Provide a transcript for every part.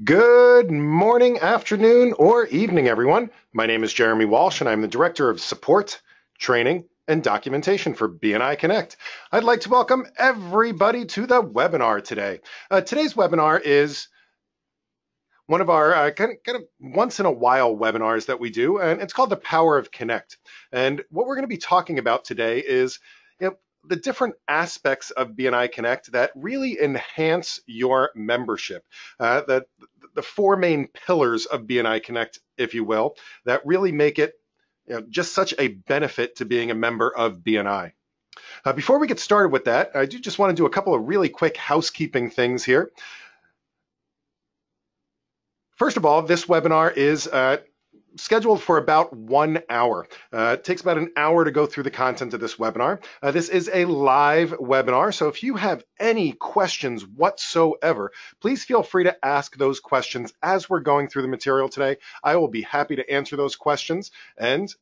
Good morning, afternoon, or evening, everyone. My name is Jeremy Walsh, and I'm the Director of Support, Training, and Documentation for BNI Connect. I'd like to welcome everybody to the webinar today. Today's webinar is one of our kind of once in a while webinars that we do, and it's called The Power of Connect. And what we're going to be talking about today is the different aspects of BNI Connect that really enhance your membership. The four main pillars of BNI Connect, if you will, that really make it just such a benefit to being a member of BNI. Before we get started with that, I do just want to do a couple of really quick housekeeping things here. First of all, this webinar is scheduled for about 1 hour. It takes about an hour to go through the content of this webinar. This is a live webinar, so if you have any questions whatsoever, please feel free to ask those questions as we're going through the material today. I will be happy to answer those questions and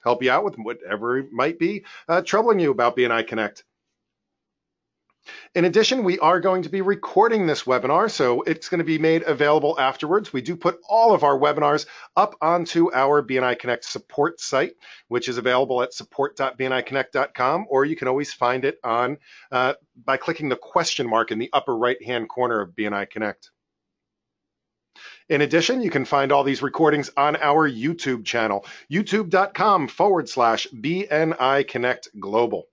help you out with whatever might be troubling you about BNI Connect. In addition, we are going to be recording this webinar, so it's going to be made available afterwards. We do put all of our webinars up onto our BNI Connect support site, which is available at support.bniconnect.com, or you can always find it on by clicking the question mark in the upper right-hand corner of BNI Connect. In addition, you can find all these recordings on our YouTube channel, youtube.com/BNI Connect Global.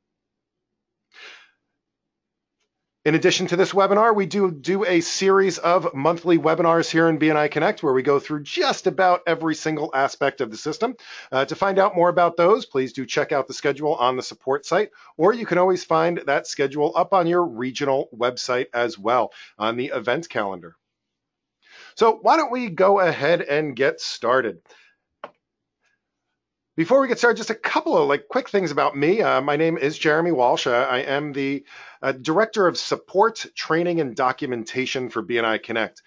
In addition to this webinar, we do a series of monthly webinars here in BNI Connect where we go through just about every single aspect of the system. To find out more about those, please do check out the schedule on the support site, or you can always find that schedule up on your regional website as well on the event calendar. So why don't we go ahead and get started? Before we get started, just a couple of quick things about me. My name is Jeremy Walsh. I am the Director of Support, Training, and Documentation for BNI Connect.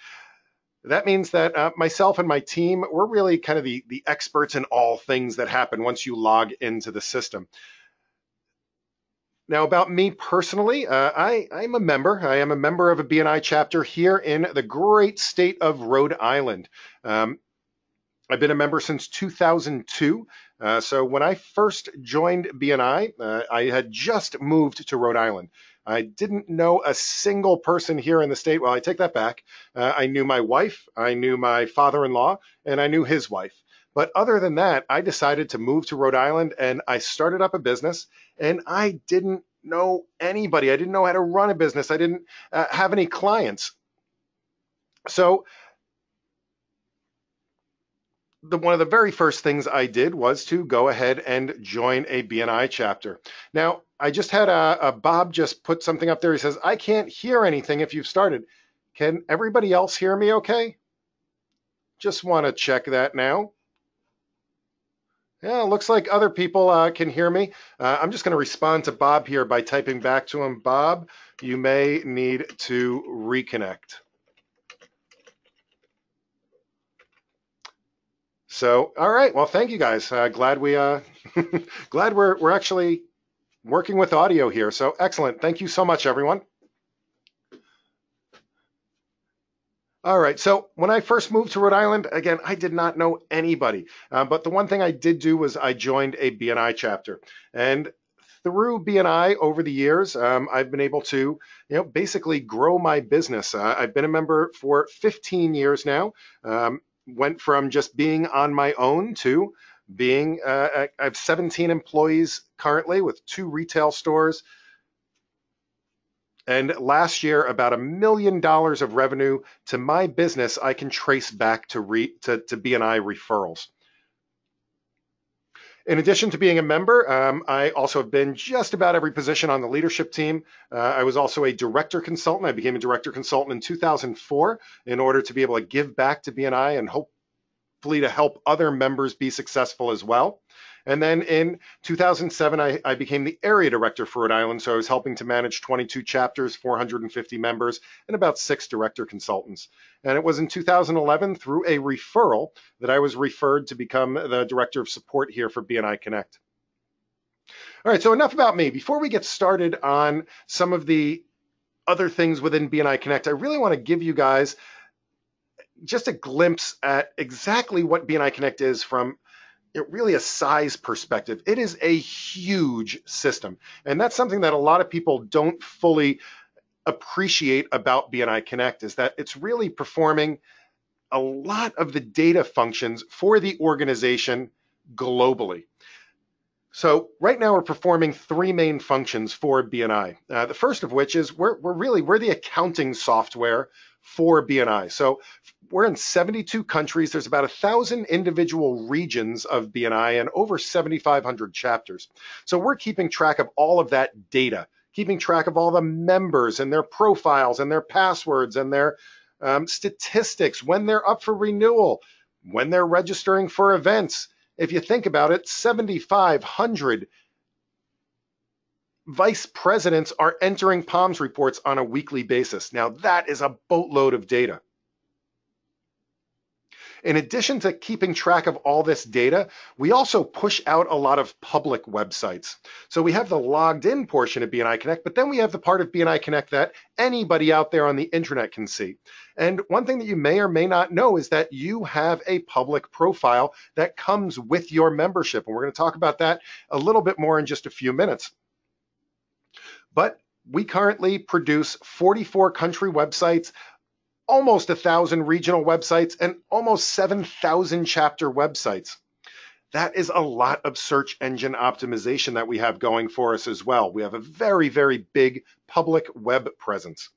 That means that myself and my team, we're really kind of the experts in all things that happen once you log into the system. Now, about me personally, I'm a member. I am a member of a BNI chapter here in the great state of Rhode Island. I've been a member since 2002. So when I first joined BNI, I had just moved to Rhode Island. I didn't know a single person here in the state. Well, I take that back. I knew my wife, I knew my father-in-law, and I knew his wife. But other than that, I decided to move to Rhode Island and I started up a business, and I didn't know anybody. I didn't know how to run a business. I didn't have any clients. So one of the very first things I did was to go ahead and join a BNI chapter. Now, I just had a Bob just put something up there. He says, I can't hear anything if you've started. Can everybody else hear me okay? Just want to check that now. Yeah, looks like other people can hear me. I'm just going to respond to Bob here by typing back to him, Bob, you may need to reconnect. So, all right. Well, thank you guys. Glad we glad we're actually working with audio here. So excellent. Thank you so much, everyone. All right. So when I first moved to Rhode Island, again, I did not know anybody. But the one thing I did do was I joined a BNI chapter. And through BNI over the years, I've been able to, basically grow my business. I've been a member for 15 years now. Went from just being on my own to being, I have 17 employees currently with 2 retail stores. And last year, about $1 million of revenue to my business, I can trace back to BNI referrals. In addition to being a member, I also have been just about every position on the leadership team. I was also a director consultant. I became a director consultant in 2004 in order to be able to give back to BNI and hopefully to help other members be successful as well. And then in 2007, I became the area director for Rhode Island. So I was helping to manage 22 chapters, 450 members, and about 6 director consultants. And it was in 2011 through a referral that I was referred to become the director of support here for BNI Connect. All right, so enough about me. Before we get started on some of the other things within BNI Connect, I really want to give you guys just a glimpse at exactly what BNI Connect is from really a size perspective. It is a huge system. And that's something that a lot of people don't fully appreciate about BNI Connect, is that it's really performing a lot of the data functions for the organization globally. So right now we're performing three main functions for BNI. The first of which is we're the accounting software for BNI. So we're in 72 countries. There's about 1,000 individual regions of BNI and over 7,500 chapters. So we're keeping track of all of that data, keeping track of all the members and their profiles and their passwords and their statistics, when they're up for renewal, when they're registering for events. If you think about it, 7,500 vice presidents are entering POMS reports on a weekly basis. Now, that is a boatload of data. In addition to keeping track of all this data, we also push out a lot of public websites. So we have the logged in portion of BNI Connect, but then we have the part of BNI Connect that anybody out there on the internet can see. And one thing that you may or may not know is that you have a public profile that comes with your membership. And we're going to talk about that a little bit more in just a few minutes. But we currently produce 44 country websites, almost 1,000 regional websites, and almost 7,000 chapter websites. That is a lot of search engine optimization that we have going for us as well. We have a very, very big public web presence.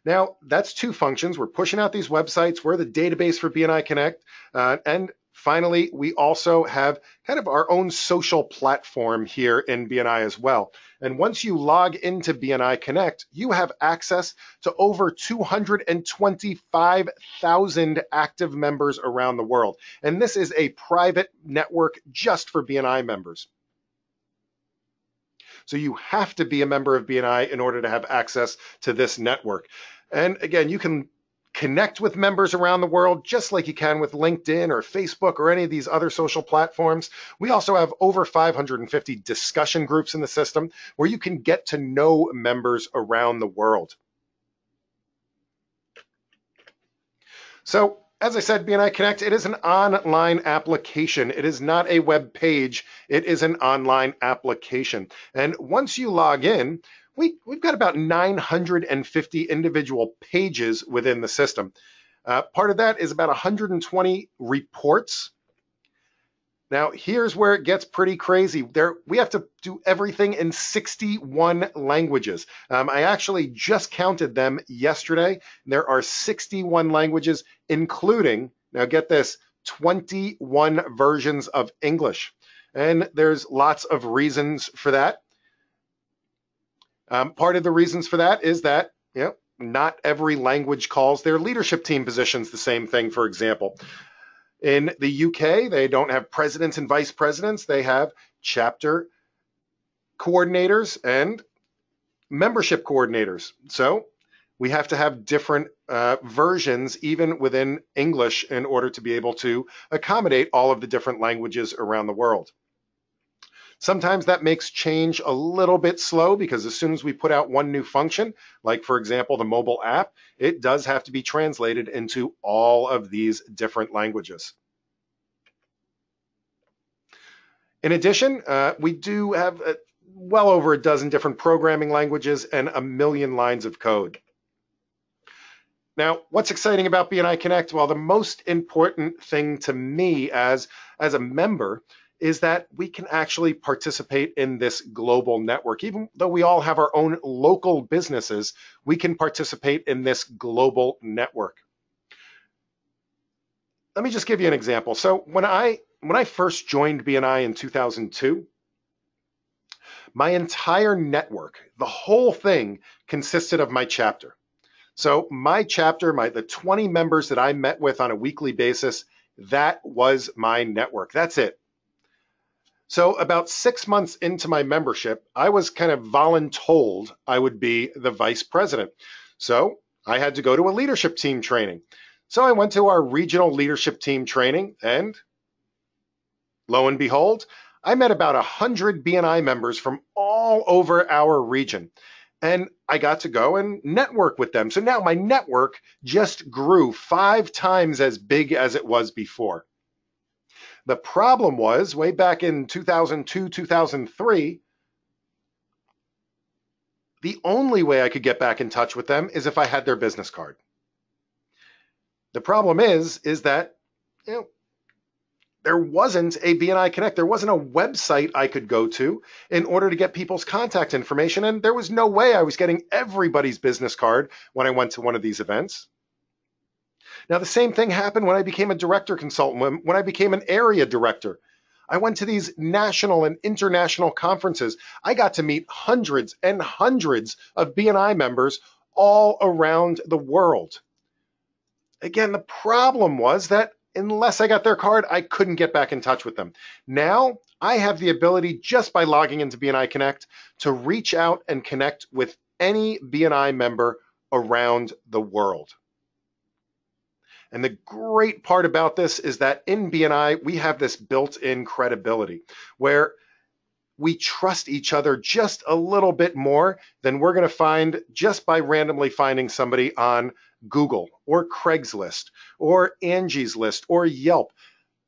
Now, that's two functions. We're pushing out these websites. We're the database for BNI Connect. And finally, we also have kind of our own social platform here in BNI as well. And once you log into BNI Connect, you have access to over 225,000 active members around the world. And this is a private network just for BNI members. So you have to be a member of BNI in order to have access to this network. And again, you can connect with members around the world just like you can with LinkedIn or Facebook or any of these other social platforms. We also have over 550 discussion groups in the system where you can get to know members around the world. So, as I said, BNI Connect, it is an online application. It is not a web page. It is an online application. And once you log in, we've got about 950 individual pages within the system. Part of that is about 120 reports. Now, here's where it gets pretty crazy. We have to do everything in 61 languages. I actually just counted them yesterday. There are 61 languages, including, now get this, 21 versions of English. And there's lots of reasons for that. Part of the reasons for that is that, not every language calls their leadership team positions the same thing, for example. In the UK, they don't have presidents and vice presidents. They have chapter coordinators and membership coordinators. So we have to have different versions even within English in order to be able to accommodate all of the different languages around the world. Sometimes that makes change a little bit slow because as soon as we put out one new function, like for example, the mobile app, it does have to be translated into all of these different languages. In addition, we do have well over a dozen different programming languages and 1 million lines of code. Now, what's exciting about BNI Connect? Well, the most important thing to me as a member is that we can actually participate in this global network. Even though we all have our own local businesses, we can participate in this global network. Let me just give you an example. So when I first joined BNI in 2002, my entire network, the whole thing, consisted of my chapter. So my chapter, the 20 members that I met with on a weekly basis, that was my network. That's it. So about 6 months into my membership, I was kind of voluntold I would be the vice president. So I had to go to a leadership team training. So I went to our regional leadership team training, and lo and behold, I met about 100 BNI members from all over our region. and I got to go and network with them. So now my network just grew 5 times as big as it was before. The problem was way back in 2002, 2003, the only way I could get back in touch with them is if I had their business card. The problem is that there wasn't a BNI Connect. There wasn't a website I could go to in order to get people's contact information. And there was no way I was getting everybody's business card when I went to one of these events. Now, the same thing happened when I became a director consultant, when I became an area director. I went to these national and international conferences. I got to meet hundreds and hundreds of BNI members all around the world. Again, the problem was that unless I got their card, I couldn't get back in touch with them. Now, I have the ability, just by logging into BNI Connect, to reach out and connect with any BNI member around the world. And the great part about this is that in BNI, we have this built-in credibility where we trust each other just a little bit more than we're going to find just by randomly finding somebody on Google or Craigslist or Angie's List or Yelp.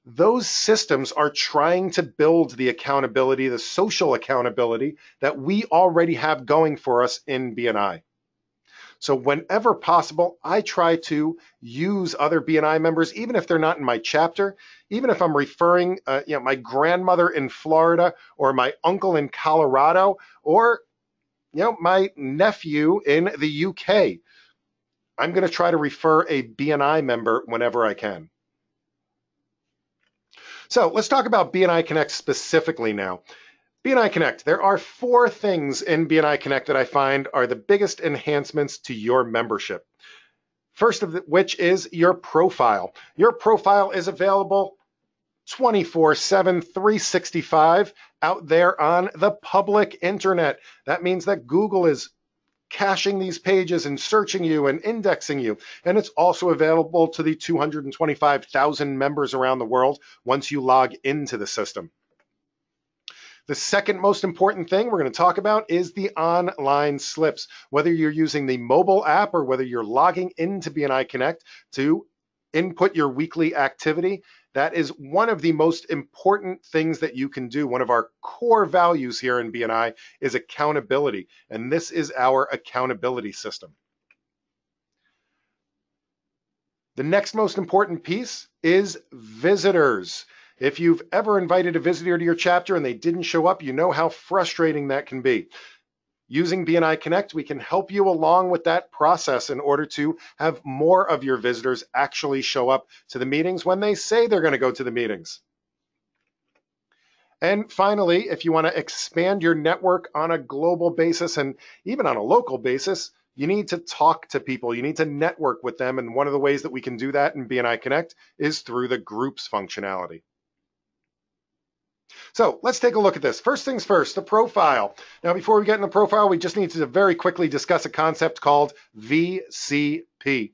Those systems are trying to build the accountability, the social accountability that we already have going for us in BNI. So whenever possible, I try to use other BNI members, even if they're not in my chapter, even if I'm referring my grandmother in Florida or my uncle in Colorado or my nephew in the UK. I'm going to try to refer a BNI member whenever I can. So let's talk about BNI Connect specifically now. BNI Connect, there are 4 things in BNI Connect that I find are the biggest enhancements to your membership. First of which is your profile. Your profile is available 24/7, 365 out there on the public internet. That means that Google is caching these pages and searching you and indexing you. And it's also available to the 225,000 members around the world once you log into the system. The second most important thing we're going to talk about is the online slips. Whether you're using the mobile app or whether you're logging into BNI Connect to input your weekly activity, that is one of the most important things that you can do. One of our core values here in BNI is accountability, and this is our accountability system. The next most important piece is visitors. If you've ever invited a visitor to your chapter and they didn't show up, you know how frustrating that can be. Using BNI Connect, we can help you along with that process in order to have more of your visitors actually show up to the meetings when they say they're going to go to the meetings. And finally, if you want to expand your network on a global basis and even on a local basis, you need to talk to people. You need to network with them. And one of the ways that we can do that in BNI Connect is through the groups functionality. So let's take a look at this. First things first, the profile. Now, before we get in the profile, we just need to very quickly discuss a concept called VCP.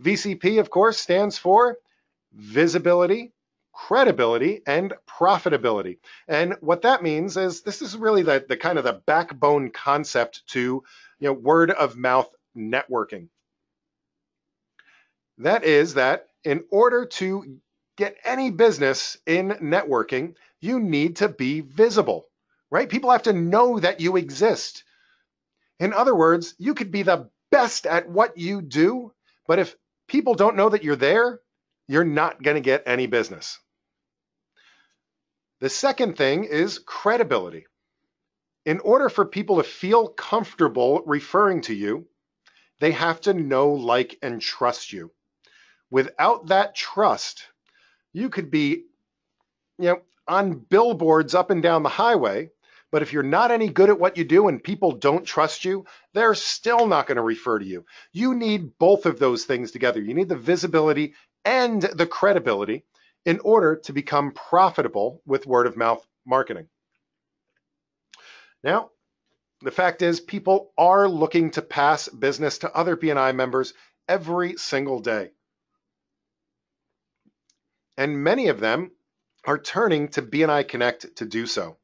VCP, of course, stands for visibility, credibility, and profitability. And what that means is this is really the kind of the backbone concept to word of mouth networking. That is that in order to get any business in networking, you need to be visible, right? People have to know that you exist. In other words, you could be the best at what you do, but if people don't know that you're there, you're not going to get any business. The second thing is credibility. In order for people to feel comfortable referring to you, they have to know, like, and trust you. Without that trust, you could be, on billboards up and down the highway, but if you're not any good at what you do and people don't trust you, they're still not going to refer to you. You need both of those things together. You need the visibility and the credibility in order to become profitable with word of mouth marketing. Now, the fact is people are looking to pass business to other BNI members every single day. And many of them are turning to BNI Connect to do so.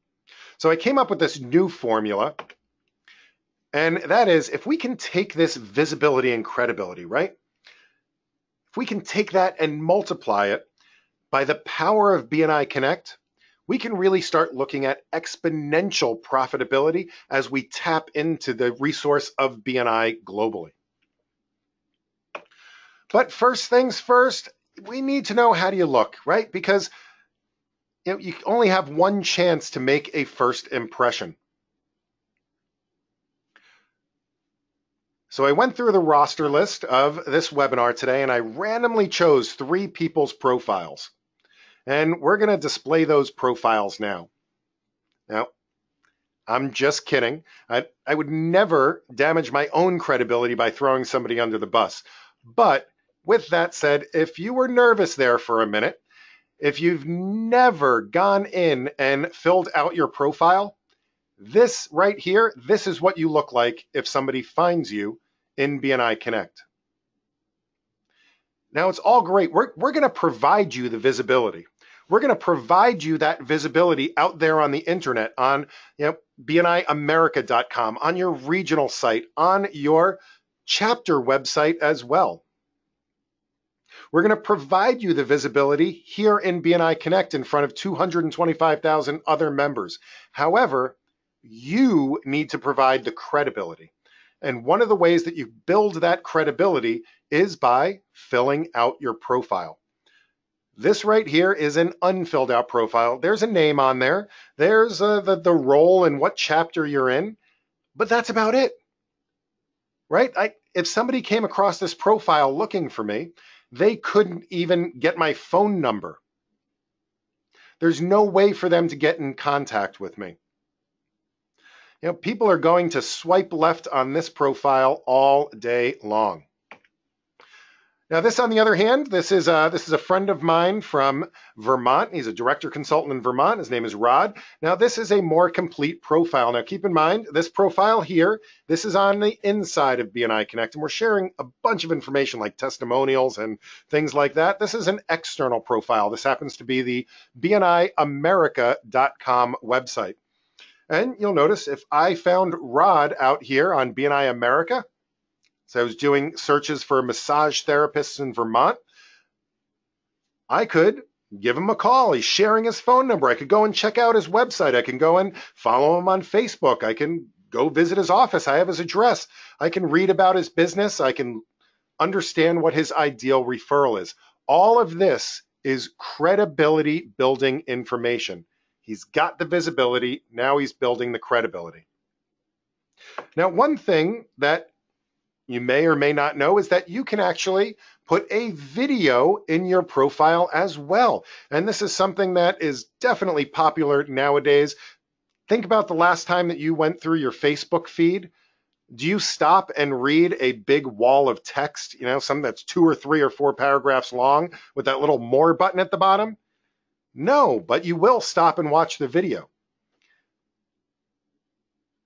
So I came up with this new formula, And that is, if we can take this visibility and credibility, right? If we can take that and multiply it by the power of BNI Connect, we can really start looking at exponential profitability as we tap into the resource of BNI globally. But first things first, we need to know, how do you look, right? Because you only have one chance to make a first impression. So I went through the roster list of this webinar today, and I randomly chose 3 people's profiles. And we're going to display those profiles now. Now, I'm just kidding. I would never damage my own credibility by throwing somebody under the bus. But with that said, if you were nervous there for a minute, if you've never gone in and filled out your profile, this right here, this is what you look like if somebody finds you in BNI Connect. Now, it's all great. We're going to provide you the visibility. We're going to provide you that visibility out there on the internet, on BNIAmerica.com, on your regional site, on your chapter website as well. We're going to provide you the visibility here in BNI Connect in front of 225,000 other members. However, you need to provide the credibility. And one of the ways that you build that credibility is by filling out your profile. This right here is an unfilled out profile. There's a name on there. There's the role and what chapter you're in, but that's about it, right? If somebody came across this profile looking for me, they couldn't even get my phone number. There's no way for them to get in contact with me. People are going to swipe left on this profile all day long. Now, this, on the other hand, this is a friend of mine from Vermont. He's a director consultant in Vermont. His name is Rod. Now, this is a more complete profile. Now, keep in mind, this profile here, this is on the inside of BNI Connect, and we're sharing a bunch of information like testimonials and things like that. This is an external profile. This happens to be the BNIAmerica.com website. And you'll notice if I found Rod out here on BNI America, so I was doing searches for massage therapists in Vermont, I could give him a call. He's sharing his phone number. I could go and check out his website. I can go and follow him on Facebook. I can go visit his office. I have his address. I can read about his business. I can understand what his ideal referral is. All of this is credibility building information. He's got the visibility. Now he's building the credibility. Now, one thing that you may or may not know is that you can actually put a video in your profile as well. And this is something that is definitely popular nowadays. Think about the last time that you went through your Facebook feed. Do you stop and read a big wall of text, something that's 2 or 3 or 4 paragraphs long with that little more button at the bottom? No, but you will stop and watch the video.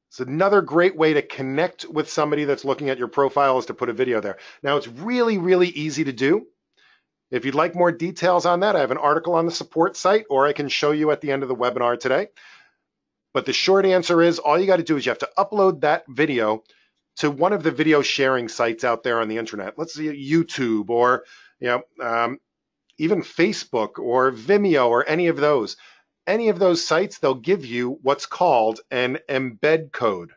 It's another great way to connect with somebody that's looking at your profile is to put a video there. Now, it's really, really easy to do. If you'd like more details on that, I have an article on the support site, or I can show you at the end of the webinar today. But the short answer is all you got to do is you have to upload that video to one of the video sharing sites out there on the internet. Let's see, YouTube or even Facebook or Vimeo or any of those. Any of those sites, they'll give you what's called an embed code.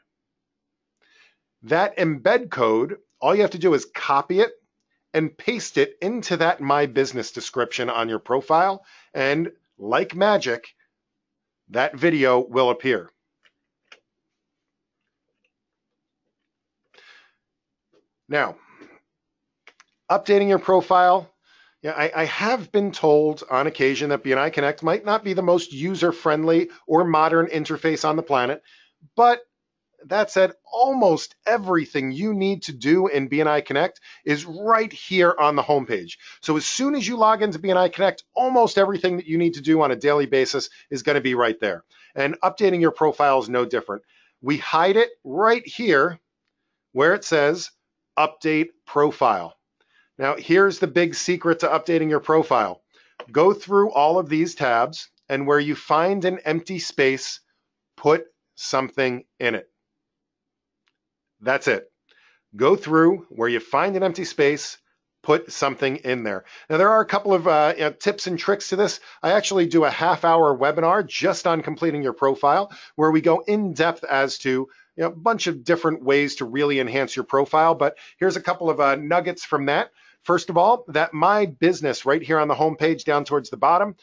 That embed code, all you have to do is copy it and paste it into that My Business description on your profile, and like magic, that video will appear. Now, updating your profile. I have been told on occasion that BNI Connect might not be the most user-friendly or modern interface on the planet, but that said, almost everything you need to do in BNI Connect is right here on the homepage. So as soon as you log into BNI Connect, almost everything that you need to do on a daily basis is going to be right there. And updating your profile is no different. We hide it right here where it says Update Profile. Now, here's the big secret to updating your profile. Go through all of these tabs, and where you find an empty space, put something in it. That's it. Go through where you find an empty space, put something in there. Now, there are a couple of tips and tricks to this. I actually do a half-hour webinar just on completing your profile, where we go in depth as to a bunch of different ways to really enhance your profile. But here's a couple of nuggets from that. First of all, that My Business right here on the homepage down towards the bottom,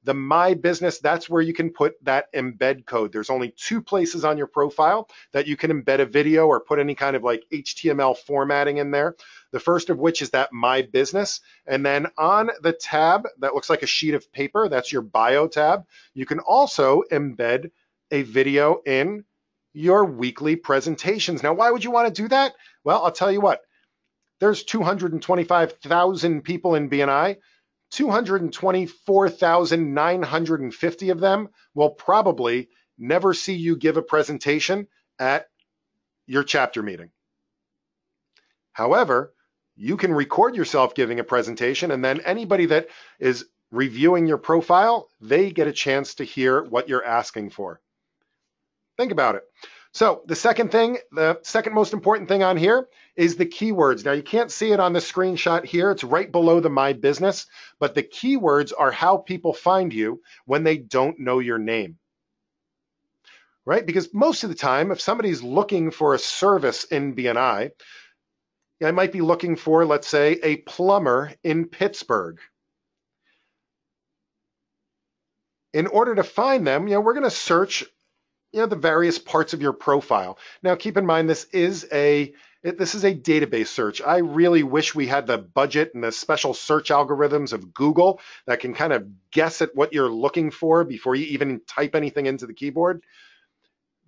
the My Business, that's where you can put that embed code. There's only 2 places on your profile that you can embed a video or put any kind of like HTML formatting in there. The first of which is that My Business. And then on the tab that looks like a sheet of paper, that's your bio tab, you can also embed a video in your weekly presentations. Now, why would you want to do that? Well, I'll tell you what, there's 225,000 people in BNI. 224,950 of them will probably never see you give a presentation at your chapter meeting. However, you can record yourself giving a presentation, and then anybody that is reviewing your profile, they get a chance to hear what you're asking for. Think about it. So the second most important thing on here is the keywords. Now, you can't see it on the screenshot here. It's right below the My Business, but the keywords are how people find you when they don't know your name, right? Because most of the time, if somebody's looking for a service in BNI, I might be looking for, let's say, a plumber in Pittsburgh. In order to find them, we're going to search the various parts of your profile. Now, keep in mind, this is a database search. I really wish we had the budget and the special search algorithms of Google that can kind of guess at what you're looking for before you even type anything into the keyboard.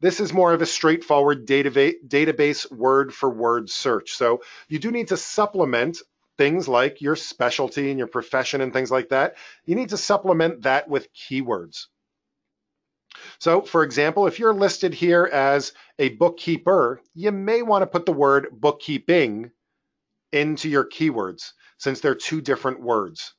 This is more of a straightforward database word for word search. So you do need to supplement things like your specialty and your profession and things like that. You need to supplement that with keywords. So, for example, if you're listed here as a bookkeeper, you may want to put the word bookkeeping into your keywords, since they're 2 different words.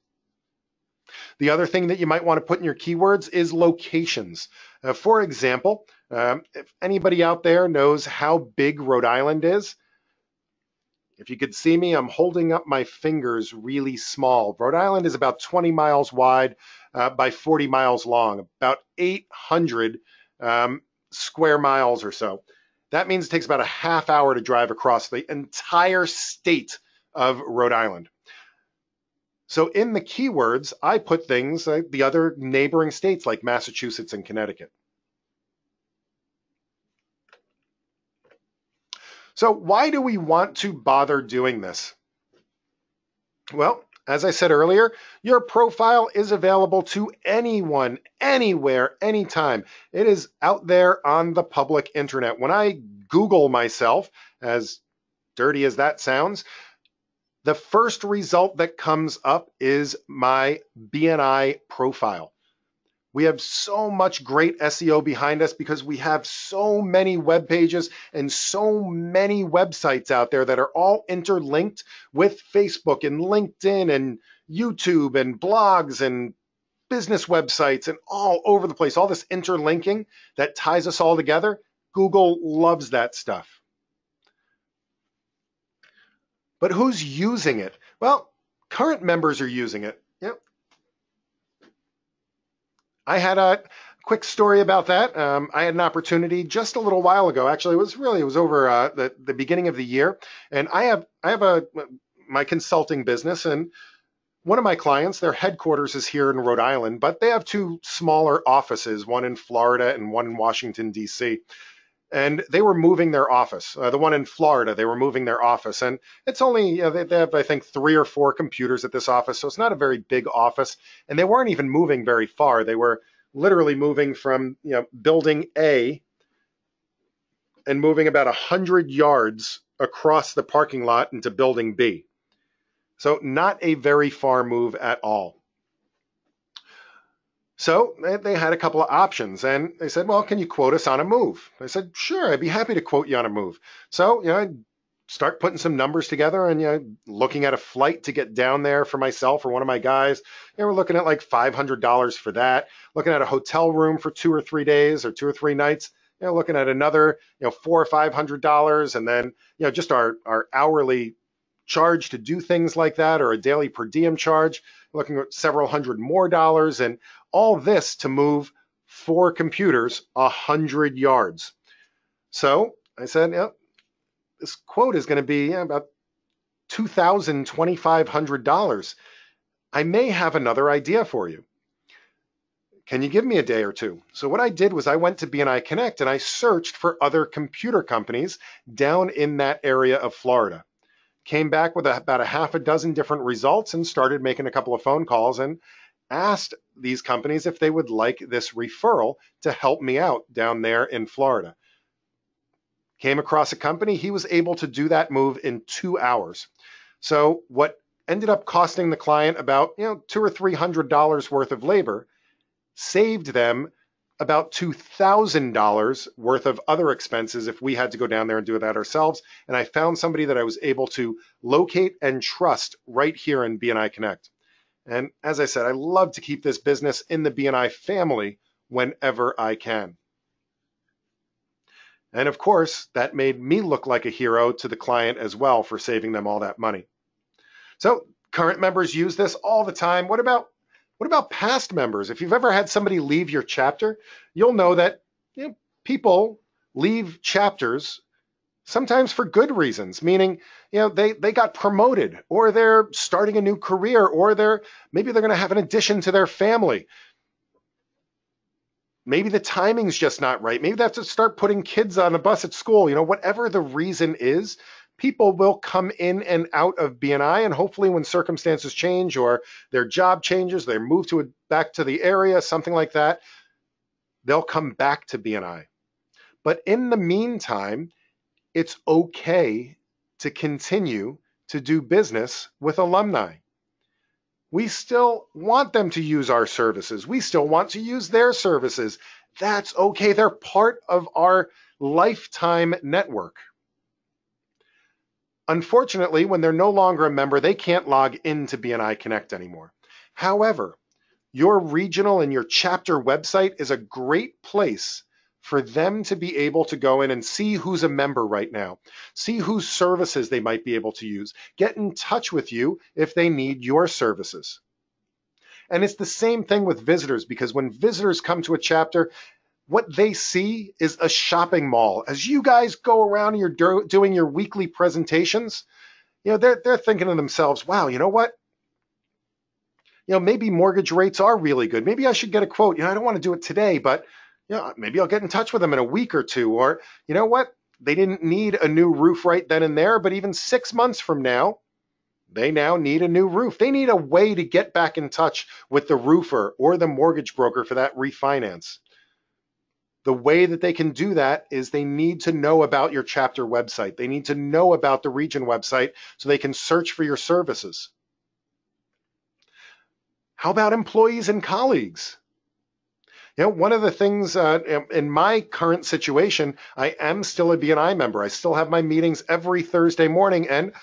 The other thing that you might want to put in your keywords is locations. For example, if anybody out there knows how big Rhode Island is, if you could see me, I'm holding up my fingers really small. Rhode Island is about 20 miles wide by 40 miles long, about 800 square miles or so. That means it takes about a half hour to drive across the entire state of Rhode Island. So in the keywords, I put things like the other neighboring states like Massachusetts and Connecticut. So why do we want to bother doing this? Well, as I said earlier, your profile is available to anyone, anywhere, anytime. It is out there on the public internet. When I Google myself, as dirty as that sounds, the first result that comes up is my BNI profile. We have so much great SEO behind us because we have so many web pages and so many websites out there that are all interlinked with Facebook and LinkedIn and YouTube and blogs and business websites and all over the place. All this interlinking that ties us all together. Google loves that stuff. But who's using it? Well, current members are using it. Yep. I had a quick story about that. I had an opportunity just a little while ago. Actually, it was over the beginning of the year, and I have my consulting business, and one of my clients, their headquarters is here in Rhode Island, but they have 2 smaller offices, one in Florida and one in Washington, D.C. And they were moving their office. The one in Florida, they were moving their office. And it's only, they have, I think, 3 or 4 computers at this office. So it's not a very big office. And they weren't even moving very far. They were literally moving from, building A and moving about 100 yards across the parking lot into building B. So not a very far move at all. So they had a couple of options, and they said, well, can you quote us on a move? I said, sure, I'd be happy to quote you on a move. So, I start putting some numbers together and, looking at a flight to get down there for myself or one of my guys. We're looking at like $500 for that. Looking at a hotel room for 2 or 3 days or 2 or 3 nights, looking at another, $400 or $500, and then, just our hourly charge to do things like that, or a daily per diem charge, looking at several hundred more dollars, and all this to move 4 computers 100 yards. So I said, this quote is going to be about $2,000, $2,500. I may have another idea for you. Can you give me a day or two? So what I did was I went to BNI Connect and I searched for other computer companies down in that area of Florida. Came back with about a half a dozen different results and started making a couple of phone calls and asked these companies if they would like this referral to help me out down there in Florida. Came across a company, he was able to do that move in 2 hours. So what ended up costing the client about $200 or $300 worth of labor saved them about $2,000 worth of other expenses if we had to go down there and do that ourselves. And I found somebody that I was able to locate and trust right here in BNI Connect. And as I said, I love to keep this business in the BNI family whenever I can. And of course, that made me look like a hero to the client as well for saving them all that money. So current members use this all the time. What about past members? If you've ever had somebody leave your chapter, you'll know that people leave chapters sometimes for good reasons, meaning they got promoted, or they're starting a new career, or maybe they're going to have an addition to their family. Maybe the timing's just not right. Maybe they have to start putting kids on a bus at school. Whatever the reason is, people will come in and out of BNI, and hopefully when circumstances change or their job changes, they move back to the area, something like that, they'll come back to BNI. But in the meantime, it's okay to continue to do business with alumni. We still want them to use our services. We still want to use their services. That's okay. They're part of our lifetime network. Unfortunately, when they're no longer a member, they can't log into BNI Connect anymore. However, your regional and your chapter website is a great place for them to be able to go in and see who's a member right now, see whose services they might be able to use, get in touch with you if they need your services. And it's the same thing with visitors, because when visitors come to a chapter, what they see is a shopping mall. As you guys go around and you're doing your weekly presentations, they're thinking to themselves, wow, you know what? Maybe mortgage rates are really good. Maybe I should get a quote. I don't want to do it today, but maybe I'll get in touch with them in a week or two. Or you know what? They didn't need a new roof right then and there, but even 6 months from now, they now need a new roof. They need a way to get back in touch with the roofer or the mortgage broker for that refinance. The way that they can do that is they need to know about your chapter website. They need to know about the region website so they can search for your services. How about employees and colleagues? One of the things in my current situation, I am still a BNI member. I still have my meetings every Thursday morning, and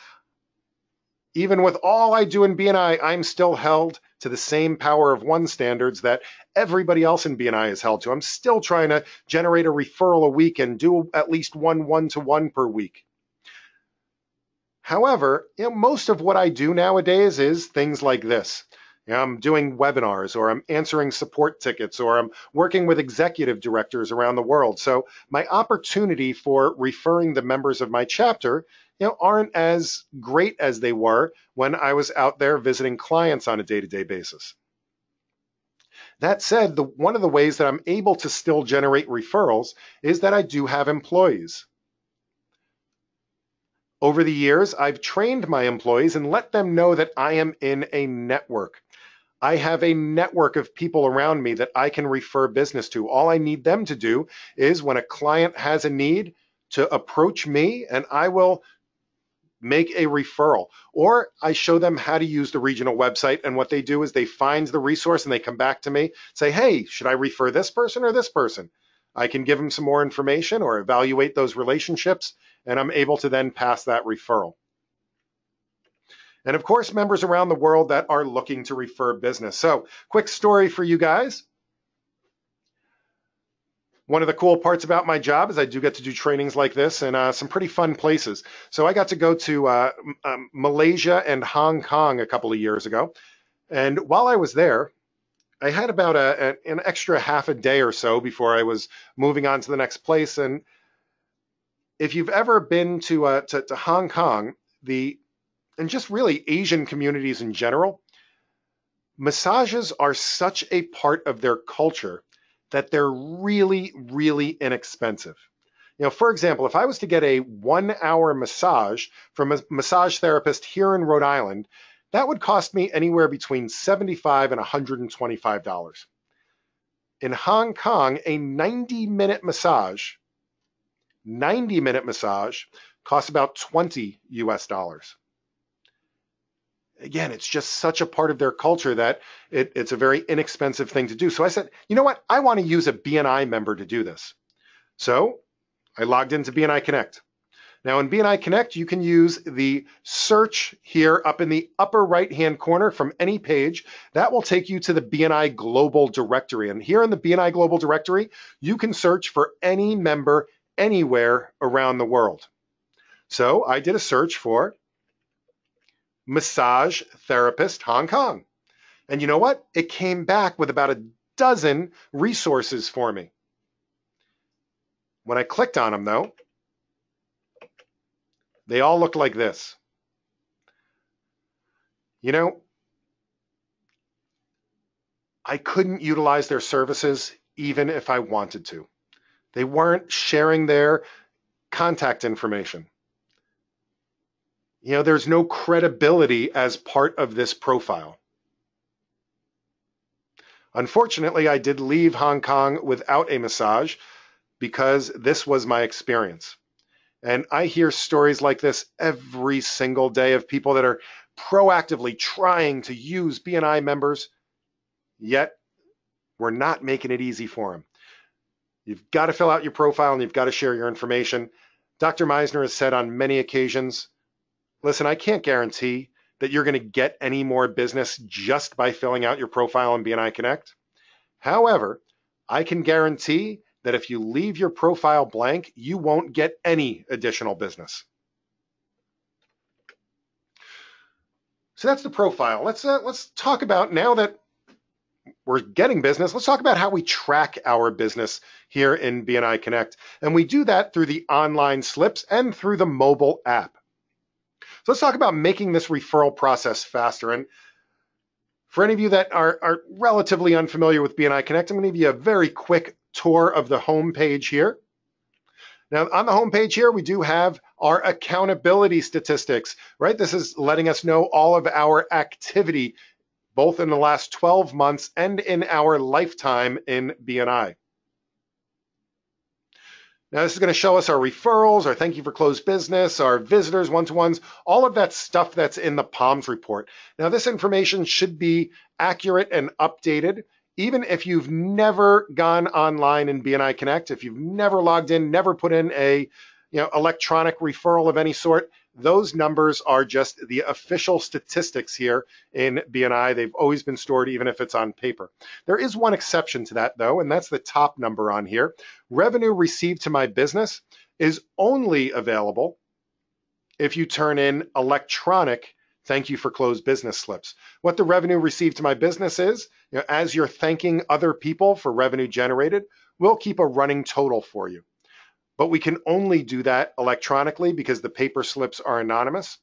even with all I do in BNI, I'm still held to the same power of one standards that everybody else in BNI is held to. I'm still trying to generate a referral a week and do at least one-to-one per week. However, most of what I do nowadays is things like this. I'm doing webinars, or I'm answering support tickets, or I'm working with executive directors around the world. So my opportunity for referring the members of my chapter aren't as great as they were when I was out there visiting clients on a day-to-day basis. That said, one of the ways that I'm able to still generate referrals is that I do have employees. Over the years, I've trained my employees and let them know that I am in a network. I have a network of people around me that I can refer business to. All I need them to do is, when a client has a need, to approach me and I will make a referral. Or I show them how to use the regional website, and what they do is they find the resource and they come back to me, say, hey, should I refer this person or this person? I can give them some more information or evaluate those relationships, and I'm able to then pass that referral. And of course, members around the world that are looking to refer business. So, quick story for you guys. One of the cool parts about my job is I do get to do trainings like this in some pretty fun places. So I got to go to Malaysia and Hong Kong a couple of years ago. And while I was there, I had about an extra half a day or so before I was moving on to the next place. And if you've ever been to Hong Kong, and just really Asian communities in general, massages are such a part of their culture that they're really, really inexpensive. You know, for example, if I was to get a 1-hour massage from a massage therapist here in Rhode Island, that would cost me anywhere between $75 and $125. In Hong Kong, a 90-minute massage costs about $20 US. Again, it's just such a part of their culture that it's a very inexpensive thing to do. So I said, you know what? I want to use a BNI member to do this. So I logged into BNI Connect. Now in BNI Connect, you can use the search here up in the upper right-hand corner from any page. That will take you to the BNI Global Directory. And here in the BNI Global Directory, you can search for any member anywhere around the world. So I did a search for massage therapist Hong Kong. And you know what? It came back with about a dozen resources for me. When I clicked on them, though, they all looked like this. You know, I couldn't utilize their services even if I wanted to. They weren't sharing their contact information. You know, there's no credibility as part of this profile. Unfortunately, I did leave Hong Kong without a massage because this was my experience. And I hear stories like this every single day of people that are proactively trying to use BNI members, yet we're not making it easy for them. You've got to fill out your profile and you've got to share your information. Dr. Meisner has said on many occasions, listen, I can't guarantee that you're going to get any more business just by filling out your profile in BNI Connect. However, I can guarantee that if you leave your profile blank, you won't get any additional business. So that's the profile. Let's talk about, now that we're getting business, let's talk about how we track our business here in BNI Connect. And we do that through the online slips and through the mobile app. So let's talk about making this referral process faster. And for any of you that are relatively unfamiliar with BNI Connect, I'm going to give you a very quick tour of the home page here. Now, on the home page here, we do have our accountability statistics, right? This is letting us know all of our activity, both in the last 12 months and in our lifetime in BNI. Now, this is going to show us our referrals, our thank you for closed business, our visitors, one-to-ones, all of that stuff that's in the POMS report. Now, this information should be accurate and updated, even if you've never gone online in BNI Connect, if you've never logged in, never put in a electronic referral of any sort. Those numbers are just the official statistics here in BNI. They've always been stored, even if it's on paper. There is one exception to that, though, and that's the top number on here. Revenue received to my business is only available if you turn in electronic thank you for closed business slips. What the revenue received to my business is, as you're thanking other people for revenue generated, we'll keep a running total for you. But we can only do that electronically because the paper slips are anonymous.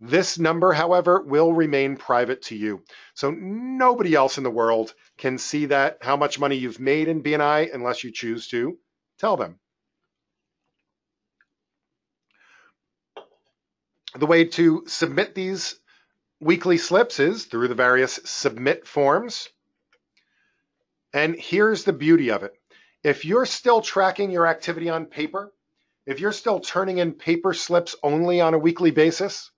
This number, however, will remain private to you. So nobody else in the world can see that, how much money you've made in BNI, unless you choose to tell them. The way to submit these weekly slips is through the various submit forms. And here's the beauty of it. If you're still tracking your activity on paper, if you're still turning in paper slips only on a weekly basis,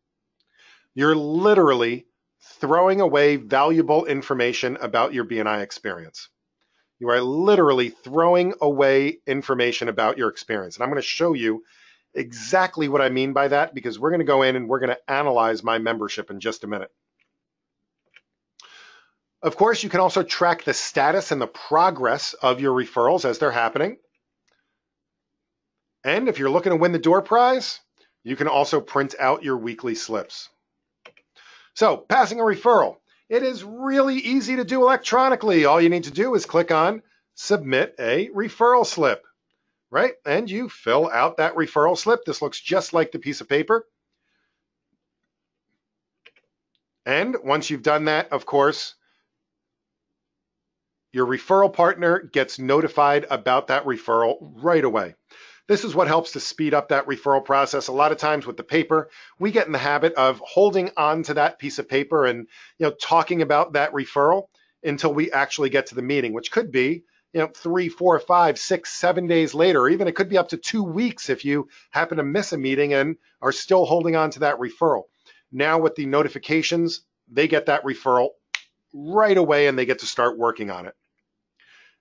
you're literally throwing away valuable information about your BNI experience. You are literally throwing away information about your experience. And I'm going to show you exactly what I mean by that, because we're going to go in and we're going to analyze my membership in just a minute. Of course, you can also track the status and the progress of your referrals as they're happening. And if you're looking to win the door prize, you can also print out your weekly slips. So, passing a referral. It is really easy to do electronically. All you need to do is click on Submit a Referral Slip, right? And you fill out that referral slip. This looks just like the piece of paper. And once you've done that, of course, your referral partner gets notified about that referral right away. This is what helps to speed up that referral process. A lot of times with the paper, we get in the habit of holding on to that piece of paper and talking about that referral until we actually get to the meeting, which could be 3, 4, 5, 6, 7 days later, or even it could be up to 2 weeks if you happen to miss a meeting and are still holding on to that referral. Now with the notifications, they get that referral right away and they get to start working on it.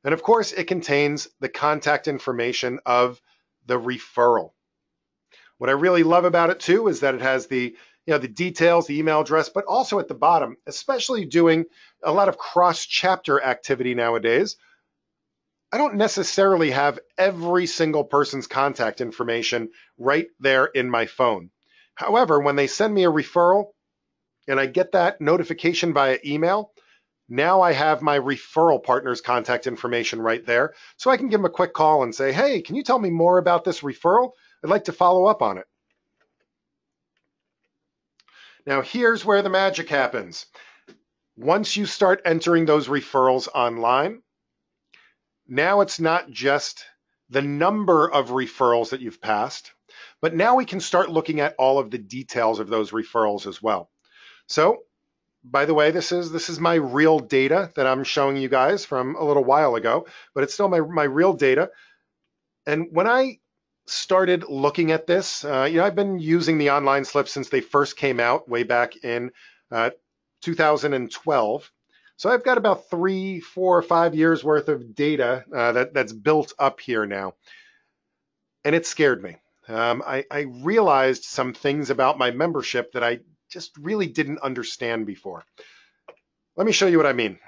And of course, it contains the contact information of the referral. What I really love about it too is that it has the details, the email address, but also at the bottom, especially doing a lot of cross-chapter activity nowadays, I don't necessarily have every single person's contact information right there in my phone. However, when they send me a referral and I get that notification via email, now I have my referral partner's contact information right there, so I can give them a quick call and say, hey, can you tell me more about this referral? I'd like to follow up on it. Now, here's where the magic happens. Once you start entering those referrals online, now it's not just the number of referrals that you've passed, but now we can start looking at all of the details of those referrals as well. So, by the way, this is my real data that I'm showing you guys from a little while ago, but it's still my real data. And when I started looking at this, I've been using the online slips since they first came out way back in 2012. So I've got about 3, 4, 5 years worth of data that's built up here now. And it scared me. I realized some things about my membership that I just really didn't understand before. Let me show you what I mean.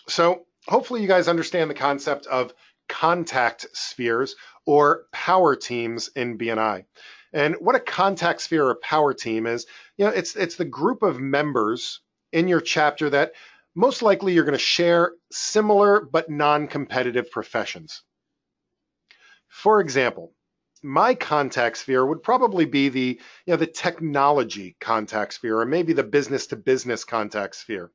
So hopefully you guys understand the concept of contact spheres or power teams in BNI. And what a contact sphere or power team is, it's the group of members in your chapter that most likely you're going to share similar but non-competitive professions. For example, my contact sphere would probably be the technology contact sphere, or maybe the business to business contact sphere.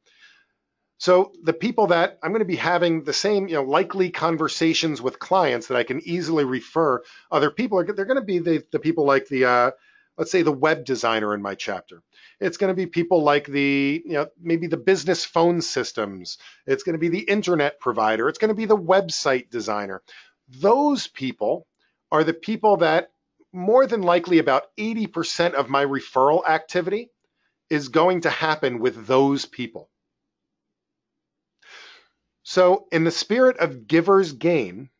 So the people that I'm going to be having the same likely conversations with clients that I can easily refer other people, they're going to be the people like the let's say the web designer in my chapter. It's going to be people like the maybe the business phone systems. It's going to be the internet provider. It's going to be the website designer. Those people are the people that more than likely about 80% of my referral activity is going to happen with those people. So in the spirit of giver's gain,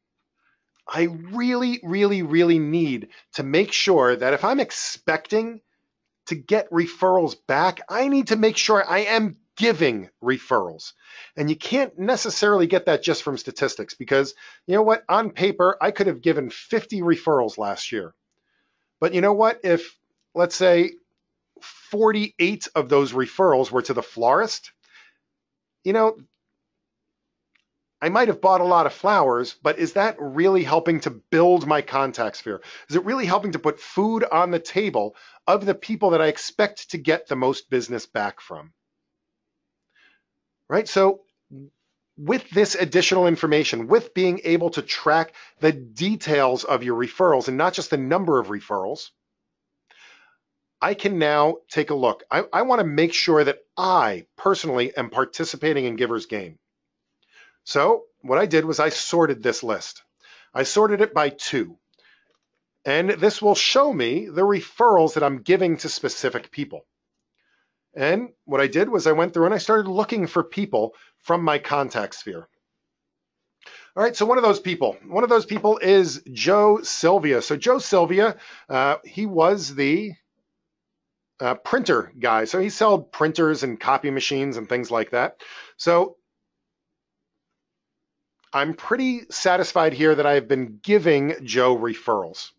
I really, really, really need to make sure that if I'm expecting to get referrals back, I need to make sure I am giving referrals. And you can't necessarily get that just from statistics because, you know what, on paper, I could have given 50 referrals last year. But you know what, if, let's say, 48 of those referrals were to the florist, I might have bought a lot of flowers, but is that really helping to build my contact sphere? Is it really helping to put food on the table of the people that I expect to get the most business back from? Right? So with this additional information, with being able to track the details of your referrals and not just the number of referrals, I can now take a look. I want to make sure that I personally am participating in Giver's Gain. So what I did was I sorted this list. I sorted it by 2. And this will show me the referrals that I'm giving to specific people. And what I did was I went through and I started looking for people from my contact sphere. All right, so one of those people is Joe Sylvia. So Joe Sylvia, he was the printer guy. So he sold printers and copy machines and things like that. So I'm pretty satisfied here that I've been giving Joe referrals.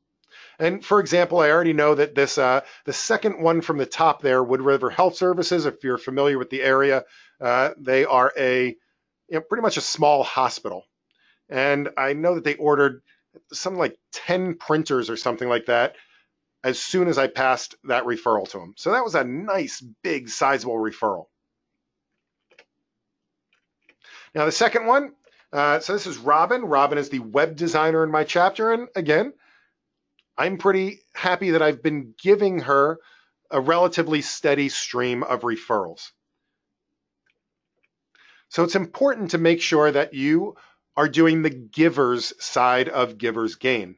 And for example, I already know that the second one from the top there, Wood River Health Services, if you're familiar with the area, they are pretty much a small hospital. And I know that they ordered something like 10 printers or something like that as soon as I passed that referral to them. So that was a nice, big, sizable referral. Now the second one, so this is Robin. Robin is the web designer in my chapter. And again, I'm pretty happy that I've been giving her a relatively steady stream of referrals. So it's important to make sure that you are doing the giver's side of giver's gain.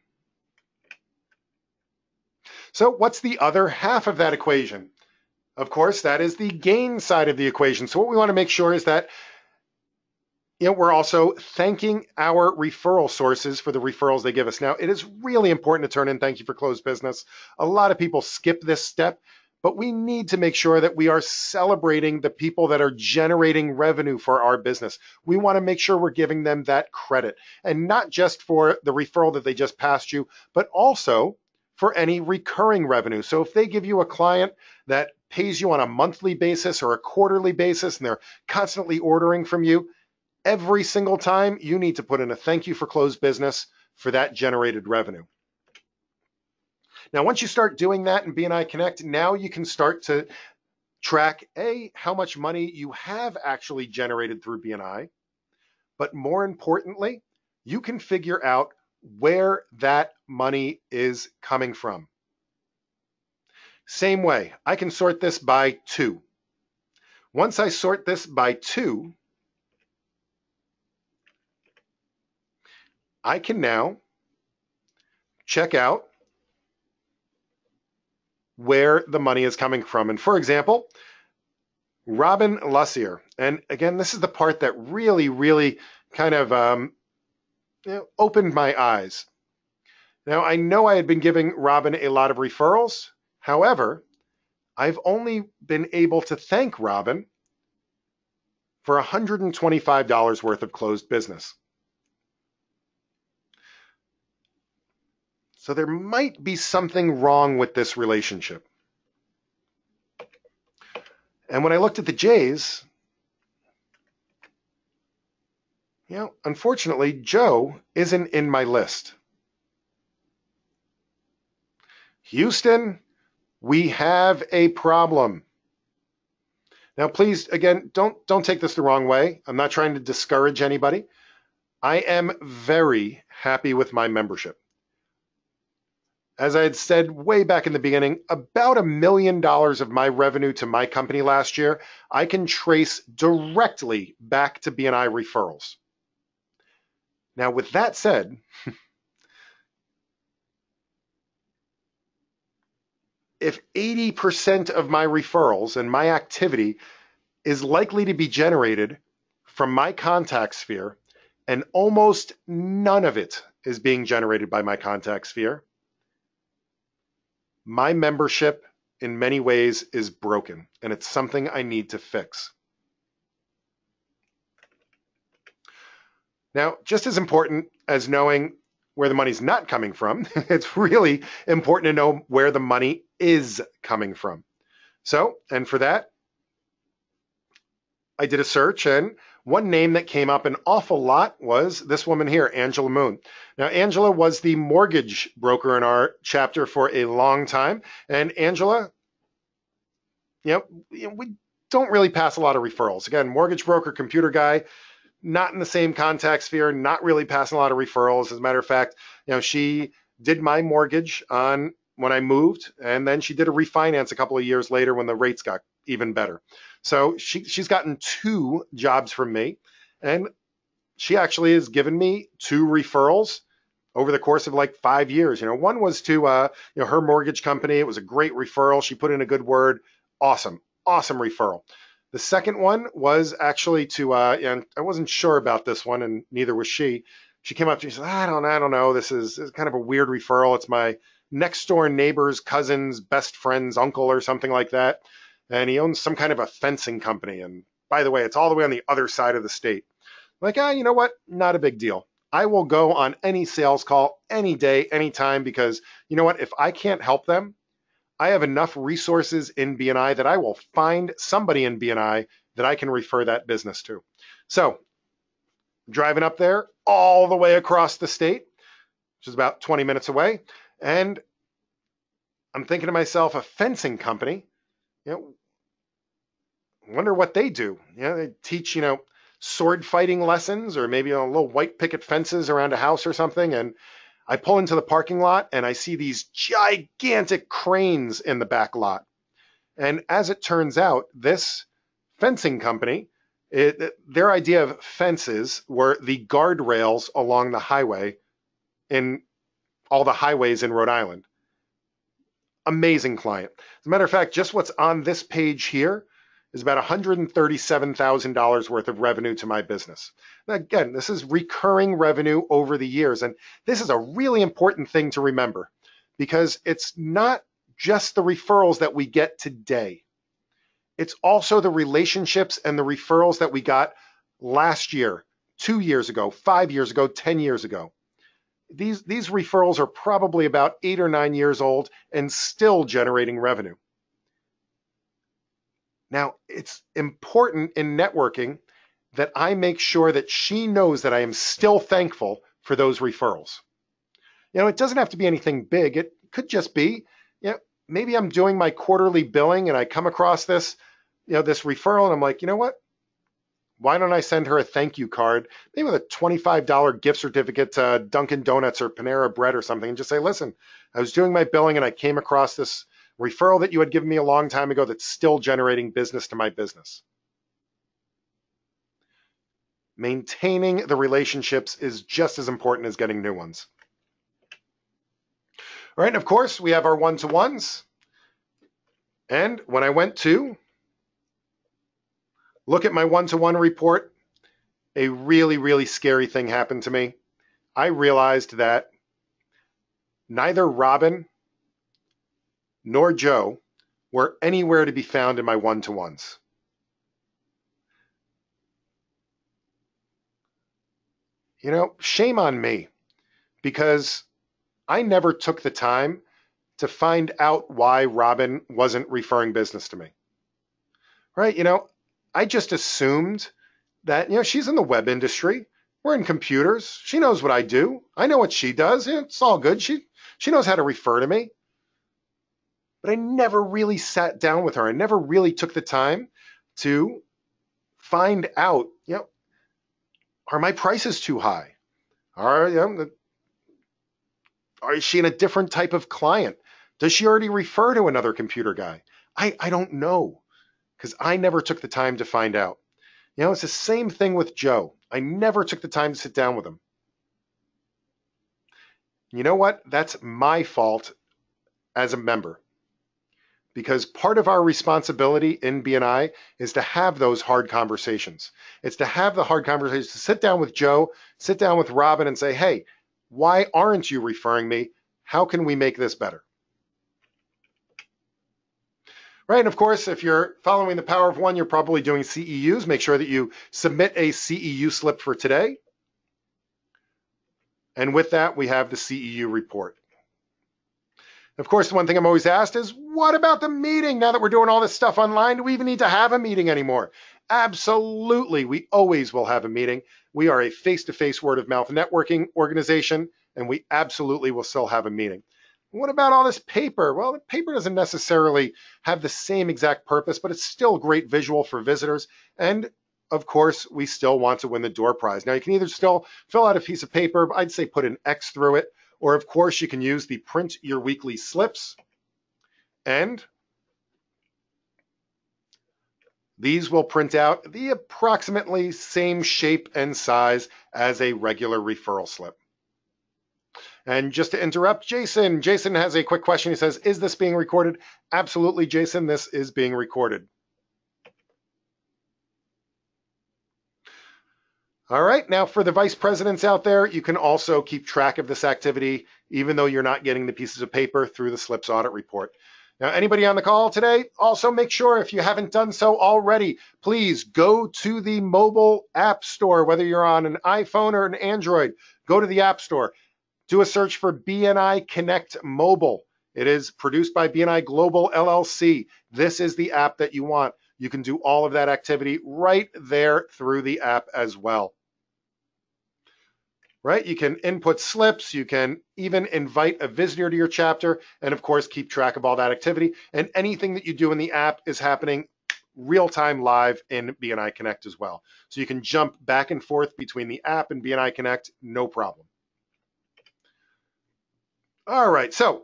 So what's the other half of that equation? Of course, that is the gain side of the equation. So what we want to make sure is that we're also thanking our referral sources for the referrals they give us. Now, it is really important to turn in thank you for closed business. A lot of people skip this step, but we need to make sure that we are celebrating the people that are generating revenue for our business. We want to make sure we're giving them that credit, and not just for the referral that they just passed you, but also for any recurring revenue. So if they give you a client that pays you on a monthly basis or a quarterly basis, and they're constantly ordering from you, every single time you need to put in a thank you for closed business for that generated revenue. Now, once you start doing that in BNI Connect, now you can start to track how much money you have actually generated through BNI, but more importantly, you can figure out where that money is coming from. Same way, I can sort this by 2. Once I sort this by 2, I can now check out where the money is coming from. And for example, Robin Lussier. And again, this is the part that really, really kind of opened my eyes. Now, I know I had been giving Robin a lot of referrals. However, I've only been able to thank Robin for $125 worth of closed business. So there might be something wrong with this relationship. And when I looked at the J's, unfortunately, Joe isn't in my list. Houston, we have a problem. Now, please, again, don't take this the wrong way. I'm not trying to discourage anybody. I am very happy with my membership. As I had said way back in the beginning, about $1 million of my revenue to my company last year, I can trace directly back to BNI referrals. Now, with that said, if 80% of my referrals and my activity is likely to be generated from my contact sphere, and almost none of it is being generated by my contact sphere, my membership in many ways is broken, and it's something I need to fix. Now, just as important as knowing where the money's not coming from, it's really important to know where the money is coming from. So, and for that, I did a search, and one name that came up an awful lot was this woman here, Angela Moon. Now, Angela was the mortgage broker in our chapter for a long time. And Angela, we don't really pass a lot of referrals. Again, mortgage broker, computer guy, not in the same contact sphere, not really passing a lot of referrals. As a matter of fact, she did my mortgage on when I moved, and then she did a refinance a couple of years later when the rates got even better. So she's gotten 2 jobs from me, and she actually has given me 2 referrals over the course of like 5 years. One was to her mortgage company. It was a great referral. She put in a good word. Awesome referral. The second one was actually to, and I wasn't sure about this one, and neither was she. She came up to me and said, I don't know. This is kind of a weird referral. It's my next door neighbor's cousin's best friend's uncle or something like that. And he owns some kind of a fencing company. And by the way, it's all the way on the other side of the state. Like, you know what? Not a big deal. I will go on any sales call any day, anytime, because you know what? If I can't help them, I have enough resources in BNI that I will find somebody in BNI that I can refer that business to. So driving up there all the way across the state, which is about 20 minutes away, and I'm thinking to myself, a fencing company, you know, wonder what they do. You know, they teach, sword fighting lessons, or maybe little white picket fences around a house or something. And I pull into the parking lot and I see these gigantic cranes in the back lot. And as it turns out, this fencing company, their idea of fences were the guardrails along the highway in all the highways in Rhode Island. Amazing client. As a matter of fact, just what's on this page here is about $137,000 worth of revenue to my business. Now, again, this is recurring revenue over the years. And this is a really important thing to remember, because it's not just the referrals that we get today. It's also the relationships and the referrals that we got last year, 2 years ago, 5 years ago, 10 years ago. These referrals are probably about 8 or 9 years old and still generating revenue. Now, it's important in networking that I make sure that she knows that I am still thankful for those referrals. It doesn't have to be anything big. It could just be, maybe I'm doing my quarterly billing and I come across this, this referral, and I'm like, you know what? Why don't I send her a thank you card, maybe with a $25 gift certificate to Dunkin' Donuts or Panera Bread or something, and just say, listen, I was doing my billing and I came across this referral that you had given me a long time ago that's still generating business to my business. Maintaining the relationships is just as important as getting new ones. All right, and of course, we have our one-to-ones. And when I went to look at my one-to-one report, a really, really scary thing happened to me. I realized that neither Robin nor Joe were anywhere to be found in my one-to-ones. Shame on me, because I never took the time to find out why Robin wasn't referring business to me. Right? I just assumed that, she's in the web industry. We're in computers. She knows what I do. I know what she does. It's all good. She knows how to refer to me. But I never really sat down with her. I never really took the time to find out, are my prices too high? Is she in a different type of client? Does she already refer to another computer guy? I don't know, because I never took the time to find out. It's the same thing with Joe. I never took the time to sit down with him. You know what? That's my fault as a member, because part of our responsibility in BNI is to have those hard conversations. It's to have the hard conversations, to sit down with Joe, sit down with Robin and say, hey, why aren't you referring me? How can we make this better? Right, and of course, if you're following the power of one, you're probably doing CEUs. Make sure that you submit a CEU slip for today. And with that, we have the CEU report. Of course, the one thing I'm always asked is, what about the meeting? Now that we're doing all this stuff online, do we even need to have a meeting anymore? Absolutely, we always will have a meeting. We are a face-to-face word-of-mouth networking organization, and we absolutely will still have a meeting. What about all this paper? Well, the paper doesn't necessarily have the same exact purpose, but it's still great visual for visitors. And of course, we still want to win the door prize. Now, you can either still fill out a piece of paper, I'd say put an X through it, or of course, you can use the print your weekly slips. And these will print out the approximately same shape and size as a regular referral slip. And just to interrupt, Jason has a quick question. He says, is this being recorded? Absolutely, Jason, this is being recorded. All right, now for the vice presidents out there, you can also keep track of this activity, even though you're not getting the pieces of paper through the slips audit report. Now, anybody on the call today, also make sure if you haven't done so already, please go to the mobile app store, whether you're on an iPhone or an Android, go to the app store, do a search for BNI Connect Mobile. It is produced by BNI Global LLC. This is the app that you want. You can do all of that activity right there through the app as well. Right? You can input slips, you can even invite a visitor to your chapter, and of course, keep track of all that activity. And anything that you do in the app is happening real-time live in BNI Connect as well. So you can jump back and forth between the app and BNI Connect, no problem. All right, so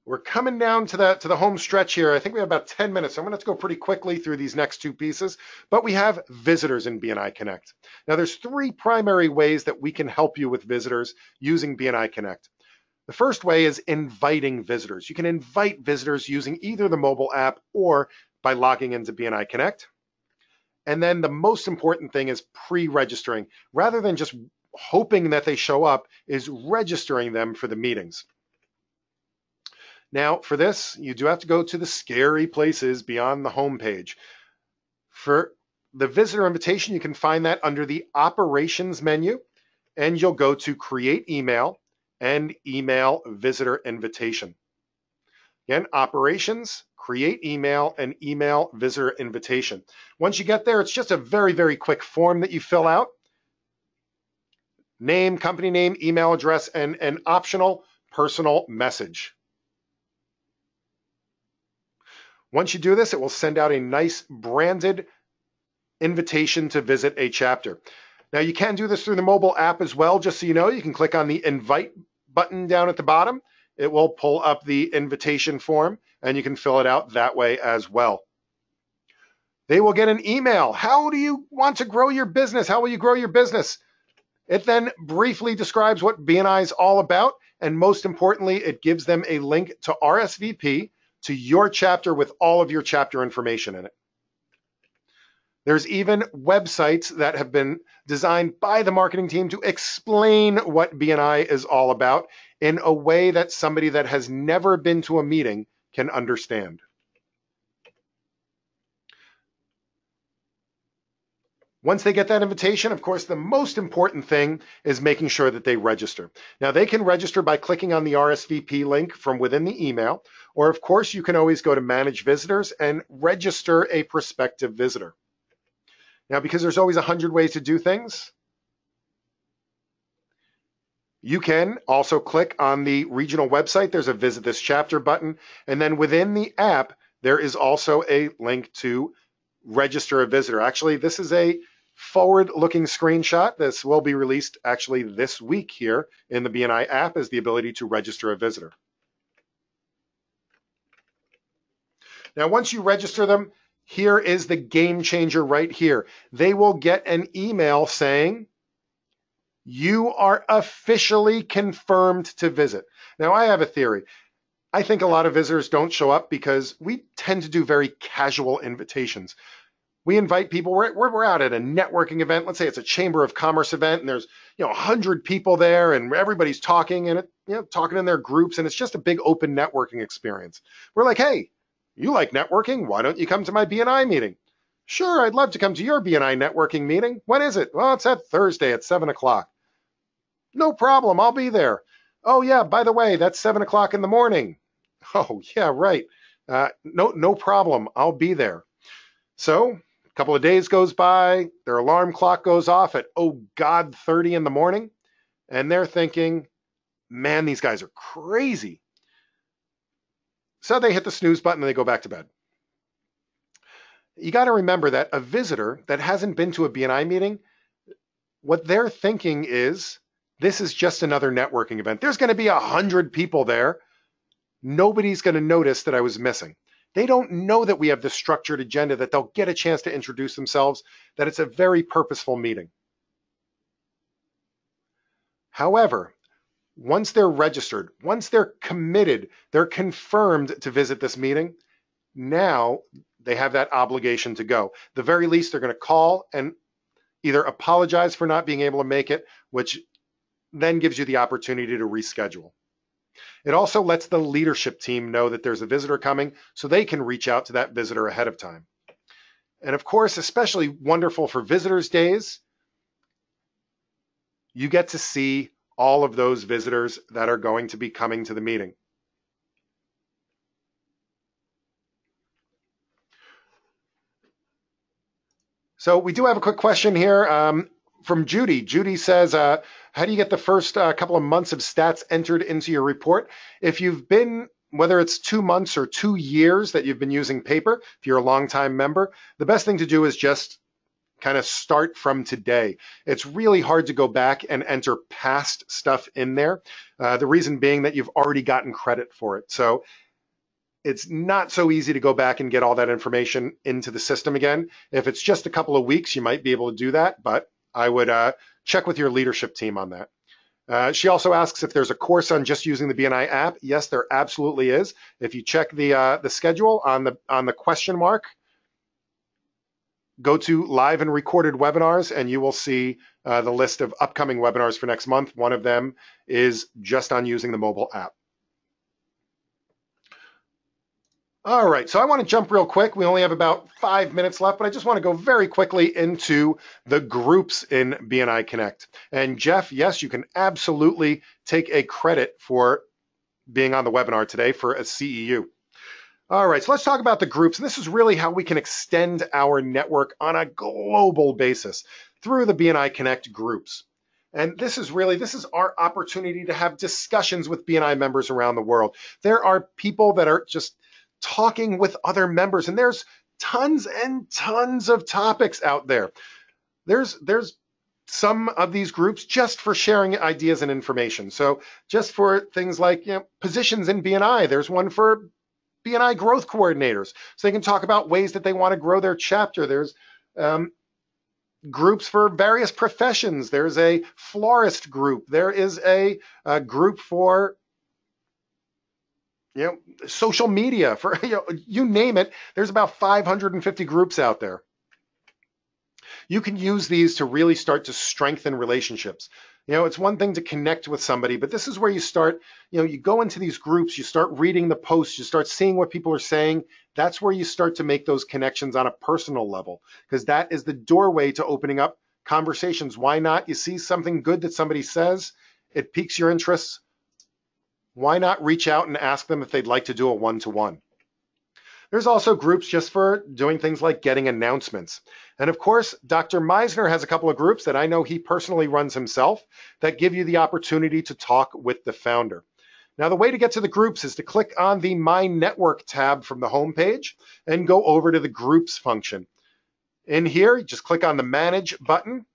we're coming down to the home stretch here. I think we have about 10 minutes. So I'm going to go pretty quickly through these next two pieces, but we have visitors in BNI Connect. Now there's three primary ways that we can help you with visitors using BNI Connect. The first way is inviting visitors. You can invite visitors using either the mobile app or by logging into BNI Connect. And then the most important thing is pre-registering. Rather than just hoping that they show up, is registering them for the meetings. Now, for this, you do have to go to the scary places beyond the home page. For the visitor invitation, you can find that under the operations menu, and you'll go to create email and email visitor invitation. Again, operations, create email, and email visitor invitation. Once you get there, it's just a very, very quick form that you fill out. Name, company name, email address, and an optional personal message. Once you do this, it will send out a nice branded invitation to visit a chapter. Now you can do this through the mobile app as well, just so you know. You can click on the invite button down at the bottom. It will pull up the invitation form and you can fill it out that way as well. They will get an email. How do you want to grow your business? How will you grow your business? It then briefly describes what BNI is all about, and most importantly, it gives them a link to RSVP to your chapter with all of your chapter information in it. There's even websites that have been designed by the marketing team to explain what BNI is all about in a way that somebody that has never been to a meeting can understand. Once they get that invitation, of course, the most important thing is making sure that they register. Now, they can register by clicking on the RSVP link from within the email, or of course, you can always go to Manage Visitors and register a prospective visitor. Now, because there's always 100 ways to do things, you can also click on the regional website. There's a Visit This Chapter button, and then within the app, there is also a link to register a visitor. Actually, this is a forward-looking screenshot. This will be released actually this week here in the BNI app, is the ability to register a visitor. Now, once you register them, here is the game changer right here. They will get an email saying, you are officially confirmed to visit. Now, I have a theory. I think a lot of visitors don't show up because we tend to do very casual invitations. We invite people, we're out at a networking event. Let's say it's a Chamber of Commerce event and there's 100 people there and everybody's talking and talking in their groups, and it's just a big open networking experience. We're like, hey, you like networking? Why don't you come to my BNI meeting? Sure, I'd love to come to your BNI networking meeting. When is it? Well, it's that Thursday at 7 o'clock. No problem, I'll be there. Oh yeah, by the way, that's 7 o'clock in the morning. Oh yeah, right. No problem, I'll be there. So a couple of days goes by, their alarm clock goes off at, oh God, 30 in the morning. And they're thinking, man, these guys are crazy. So they hit the snooze button and they go back to bed. You got to remember that a visitor that hasn't been to a BNI meeting, what they're thinking is, this is just another networking event. There's going to be 100 people there. Nobody's going to notice that I was missing. They don't know that we have this structured agenda, that they'll get a chance to introduce themselves, that it's a very purposeful meeting. However, once they're registered, once they're committed, they're confirmed to visit this meeting, now they have that obligation to go. The very least, they're going to call and either apologize for not being able to make it, which then gives you the opportunity to reschedule. It also lets the leadership team know that there's a visitor coming so they can reach out to that visitor ahead of time. And of course, especially wonderful for visitors days, you get to see all of those visitors that are going to be coming to the meeting. So we do have a quick question here from Judy. Judy says, how do you get the first couple of months of stats entered into your report? If you've been, whether it's 2 months or 2 years that you've been using paper, if you're a longtime member, the best thing to do is just kind of start from today. It's really hard to go back and enter past stuff in there. The reason being that you've already gotten credit for it. So it's not so easy to go back and get all that information into the system again. If it's just a couple of weeks, you might be able to do that, but I would check with your leadership team on that. She also asks if there's a course on just using the BNI app. Yes, there absolutely is. If you check the schedule on the question mark, go to live and recorded webinars, and you will see the list of upcoming webinars for next month. One of them is just on using the mobile app. All right, so I want to jump real quick. We only have about 5 minutes left, but I just want to go very quickly into the groups in BNI Connect. And Jeff, yes, you can absolutely take a credit for being on the webinar today for a CEU. All right, so let's talk about the groups. And this is really how we can extend our network on a global basis through the BNI Connect groups. And this is our opportunity to have discussions with BNI members around the world. There are people that are just talking with other members, and there's tons and tons of topics out there. There's some of these groups just for sharing ideas and information. So just for things like positions in BNI, there's one for BNI growth coordinators, so they can talk about ways that they want to grow their chapter. There's groups for various professions. There's a florist group. There is a group for social media, for you name it. There's about 550 groups out there. You can use these to really start to strengthen relationships. It's one thing to connect with somebody, but this is where you start, you go into these groups, you start reading the posts, you start seeing what people are saying. That's where you start to make those connections on a personal level, because that is the doorway to opening up conversations. Why not? You see something good that somebody says, it piques your interest. Why not reach out and ask them if they'd like to do a one-to-one? There's also groups just for doing things like getting announcements. And of course, Dr. Meisner has a couple of groups that I know he personally runs himself that give you the opportunity to talk with the founder. Now, the way to get to the groups is to click on the My Network tab from the homepage and go over to the Groups function. In here, just click on the Manage button,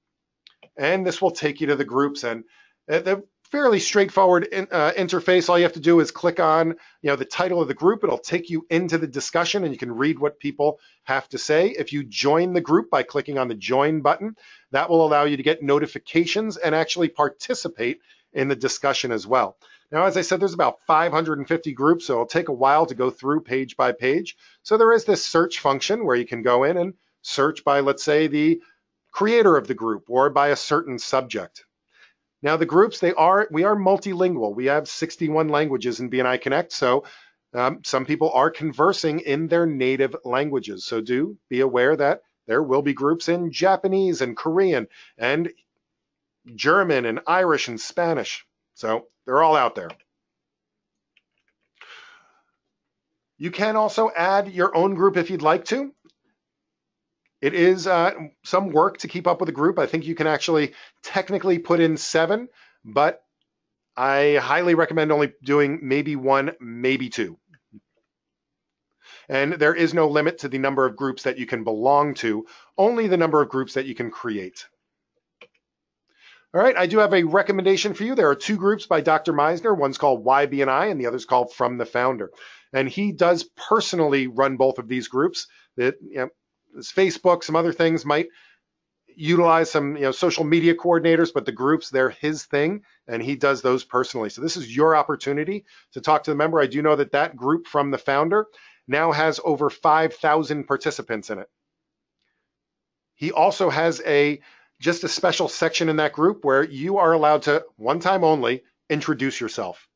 and this will take you to the groups. And the fairly straightforward interface. All you have to do is click on the title of the group. It'll take you into the discussion, and you can read what people have to say. If you join the group by clicking on the Join button, that will allow you to get notifications and actually participate in the discussion as well. Now, as I said, there's about 550 groups, so it'll take a while to go through page by page. So there is this search function where you can go in and search by, let's say, the creator of the group or by a certain subject. Now, the groups, we are multilingual. We have 61 languages in BNI Connect, so some people are conversing in their native languages. So do be aware that there will be groups in Japanese and Korean and German and Irish and Spanish. So they're all out there. You can also add your own group if you'd like to. It is some work to keep up with a group. I think you can actually technically put in 7, but I highly recommend only doing maybe 1, maybe 2. And there is no limit to the number of groups that you can belong to, only the number of groups that you can create. All right, I do have a recommendation for you. There are 2 groups by Dr. Meisner. One's called Why BNI and the other's called From the Founder. And he does personally run both of these groups. That Facebook, some other things might utilize some social media coordinators, but the groups, they're his thing, and he does those personally. So this is your opportunity to talk to the member. I do know that that group From the Founder now has over 5,000 participants in it. He also has just a special section in that group where you are allowed to, one time only, introduce yourself.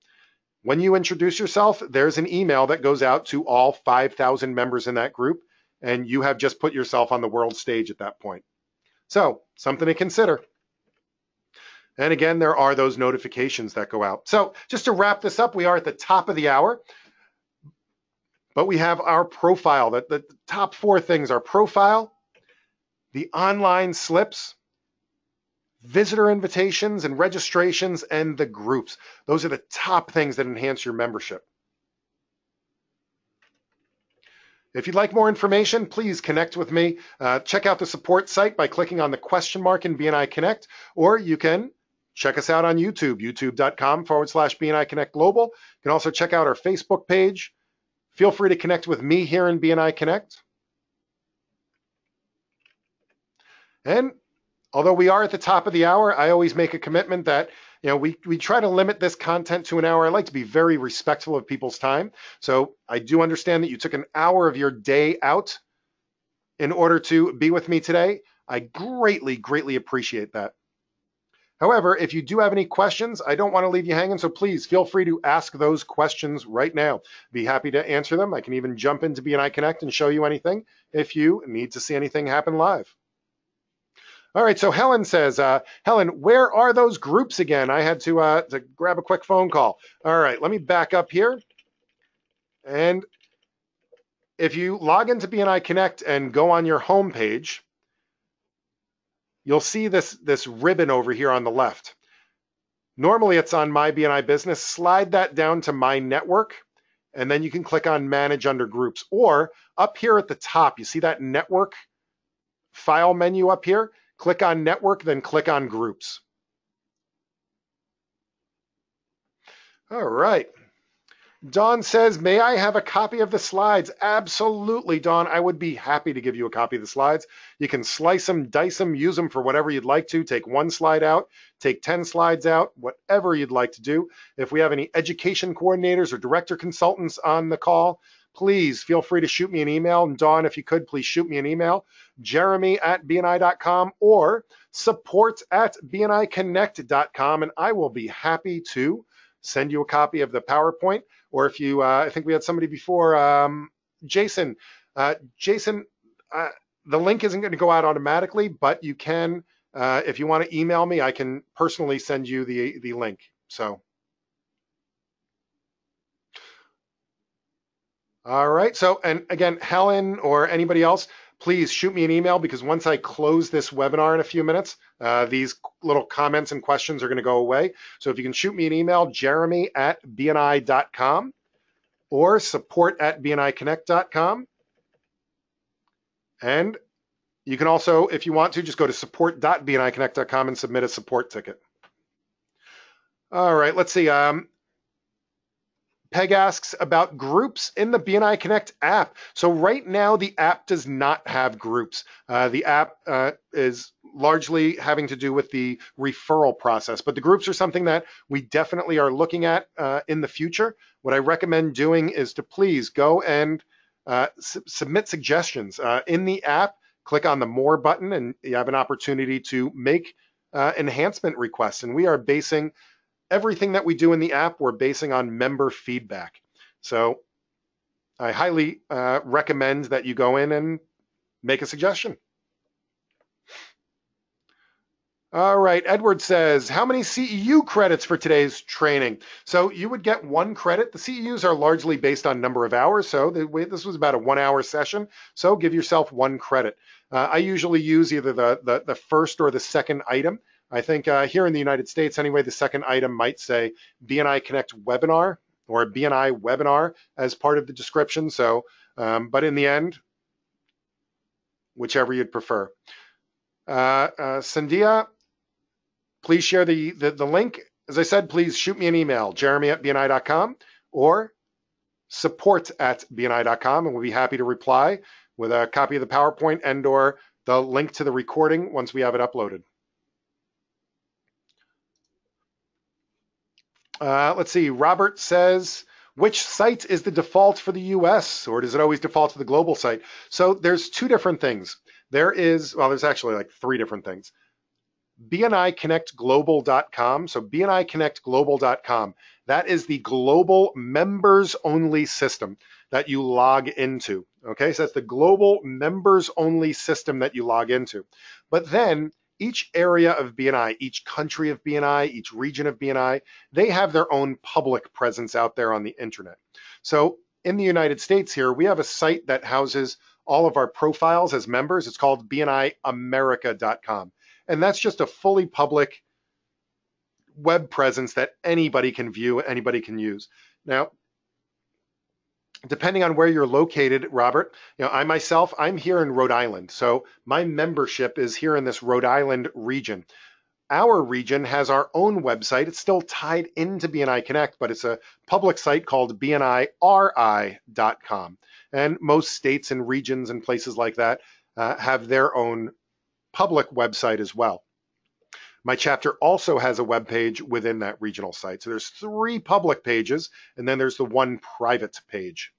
When you introduce yourself, there's an email that goes out to all 5,000 members in that group, and you have just put yourself on the world stage at that point. So, something to consider. And again, there are those notifications that go out. So, just to wrap this up, we are at the top of the hour, but we have our profile. The top four things are profile, the online slips, visitor invitations and registrations, and the groups. Those are the top things that enhance your membership. If you'd like more information, please connect with me. Check out the support site by clicking on the question mark in BNI Connect, or you can check us out on YouTube, youtube.com/BNI Connect Global. You can also check out our Facebook page. Feel free to connect with me here in BNI Connect. And although we are at the top of the hour, I always make a commitment that we try to limit this content to an hour. I like to be very respectful of people's time. So I do understand that you took an hour of your day out in order to be with me today. I greatly, greatly appreciate that. However, if you do have any questions, I don't want to leave you hanging, so please feel free to ask those questions right now. Be happy to answer them. I can even jump into BNI Connect and show you anything if you need to see anything happen live. All right, so Helen says, Helen, where are those groups again? I had to grab a quick phone call. All right, let me back up here. And if you log into BNI Connect and go on your home page, you'll see this ribbon over here on the left. Normally it's on My BNI Business. Slide that down to My Network, and then you can click on Manage under Groups. Or up here at the top, you see that Network file menu up here? Click on Network, then click on Groups. All right. Dawn says, may I have a copy of the slides? Absolutely, Dawn. I would be happy to give you a copy of the slides. You can slice them, dice them, use them for whatever you'd like to. Take one slide out, take 10 slides out, whatever you'd like to do. If we have any education coordinators or director consultants on the call, please feel free to shoot me an email. And Dawn, if you could, please shoot me an email, jeremy@bni.com or support@bniconnect.com, and I will be happy to send you a copy of the PowerPoint. Or if you, I think we had somebody before, Jason. Jason, the link isn't going to go out automatically, but you can, if you want to email me, I can personally send you the link. So. All right, so, and again, Helen or anybody else, please shoot me an email, because once I close this webinar in a few minutes, these little comments and questions are going to go away. So if you can shoot me an email, jeremy@bni.com or support@bniconnect.com. And you can also, if you want to, just go to support.bniconnect.com and submit a support ticket. All right, let's see. Peg asks about groups in the BNI Connect app. So right now, the app does not have groups. The app is largely having to do with the referral process, but the groups are something that we definitely are looking at in the future. What I recommend doing is to please go and submit suggestions in the app. Click on the More button, and you have an opportunity to make enhancement requests. And we are basing everything that we do in the app, we're basing on member feedback. So I highly recommend that you go in and make a suggestion. All right, Edward says, how many CEU credits for today's training? So you would get 1 credit. The CEUs are largely based on number of hours. So this was about a 1-hour session. So give yourself 1 credit. I usually use either the first or the second item. I think here in the United States, anyway, the second item might say BNI Connect webinar or BNI webinar as part of the description. So, but in the end, whichever you'd prefer. Sandia, please share the link. As I said, please shoot me an email, jeremy@bni.com or support@bni.com, and we'll be happy to reply with a copy of the PowerPoint and or the link to the recording once we have it uploaded. Let's see, Robert says, which site is the default for the US, or does it always default to the global site? So there's 2 different things. There's actually like 3 different things. BNIConnectGlobal.com, so BNIConnectGlobal.com, That is the global members only system that you log into. Okay, so that's the global members only system that you log into. But then each area of BNI, each country of BNI, each region of BNI, they have their own public presence out there on the internet. So in the United States here, we have a site that houses all of our profiles as members. It's called bniamerica.com. And that's just a fully public web presence that anybody can view, anybody can use. Now, depending on where you're located, Robert, I myself, I'm here in Rhode Island. So my membership is here in this Rhode Island region. Our region has our own website. It's still tied into BNI Connect, but it's a public site called bniri.com. And most states and regions and places like that have their own public website as well. My chapter also has a web page within that regional site. So there's 3 public pages, and then there's the 1 private page.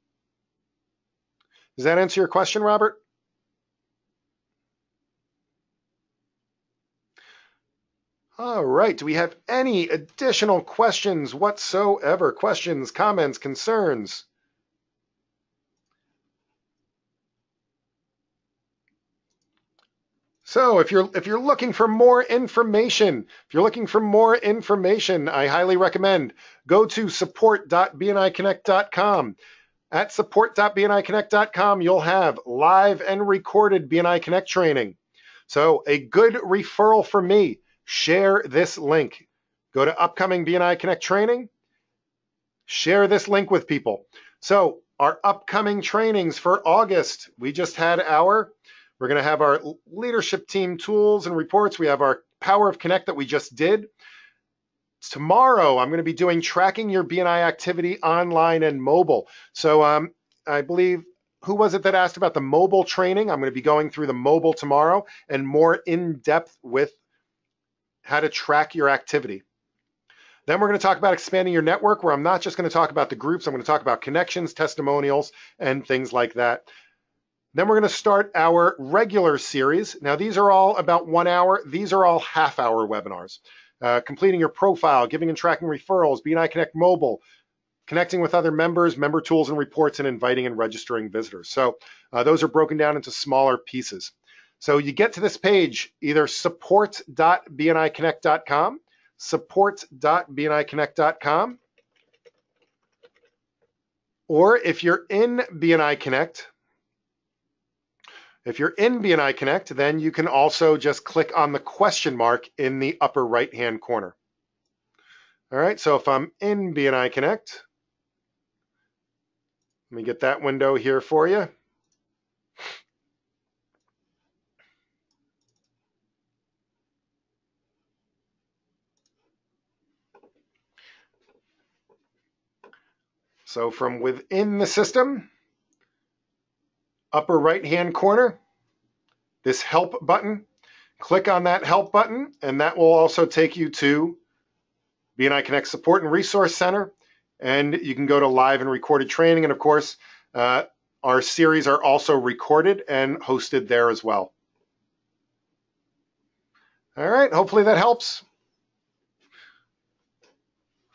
Does that answer your question, Robert? All right, do we have any additional questions whatsoever? Questions, comments, concerns? So if you're looking for more information, I highly recommend go to support.bniconnect.com. At support.bniconnect.com, you'll have live and recorded BNI Connect training. So a good referral for me, share this link. Go to upcoming BNI Connect training, share this link with people. So our upcoming trainings for August, we're going to have our leadership team tools and reports. We have our Power of Connect that we just did. Tomorrow, I'm going to be doing tracking your BNI activity online and mobile. So I believe, who was it that asked about the mobile training? I'm going to be going through the mobile tomorrow and more in depth with how to track your activity. Then we're going to talk about expanding your network, where I'm not just going to talk about the groups. I'm going to talk about connections, testimonials, and things like that. Then we're going to start our regular series. Now, these are all about 1 hour. These are all half-hour webinars. Completing your profile, giving and tracking referrals, BNI Connect Mobile, connecting with other members, member tools and reports, and inviting and registering visitors. So those are broken down into smaller pieces. So you get to this page, either support.bniconnect.com, support.bniconnect.com, or if you're in BNI Connect, then you can also just click on the question mark in the upper right-hand corner. All right, so if I'm in BNI Connect, let me get that window here for you. So from within the system, upper right-hand corner, this help button, click on that help button, and that will also take you to BNI Connect Support and Resource Center, and you can go to live and recorded training, and of course, our series are also recorded and hosted there as well. All right, hopefully that helps.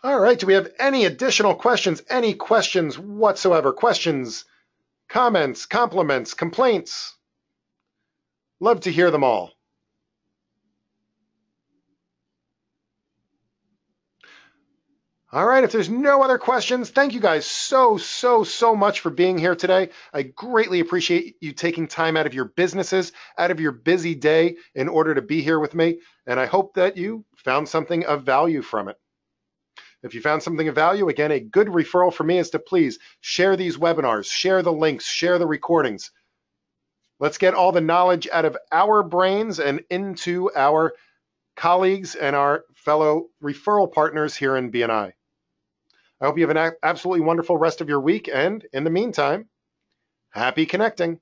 All right, do we have any additional questions? Any questions whatsoever? Questions, comments, compliments, complaints? Love to hear them all. All right, if there's no other questions, thank you guys so much for being here today. I greatly appreciate you taking time out of your businesses, out of your busy day in order to be here with me, and I hope that you found something of value from it. If you found something of value, again, a good referral for me is to please share these webinars, share the links, share the recordings. Let's get all the knowledge out of our brains and into our colleagues and our fellow referral partners here in BNI. I hope you have an absolutely wonderful rest of your week, and in the meantime, happy connecting.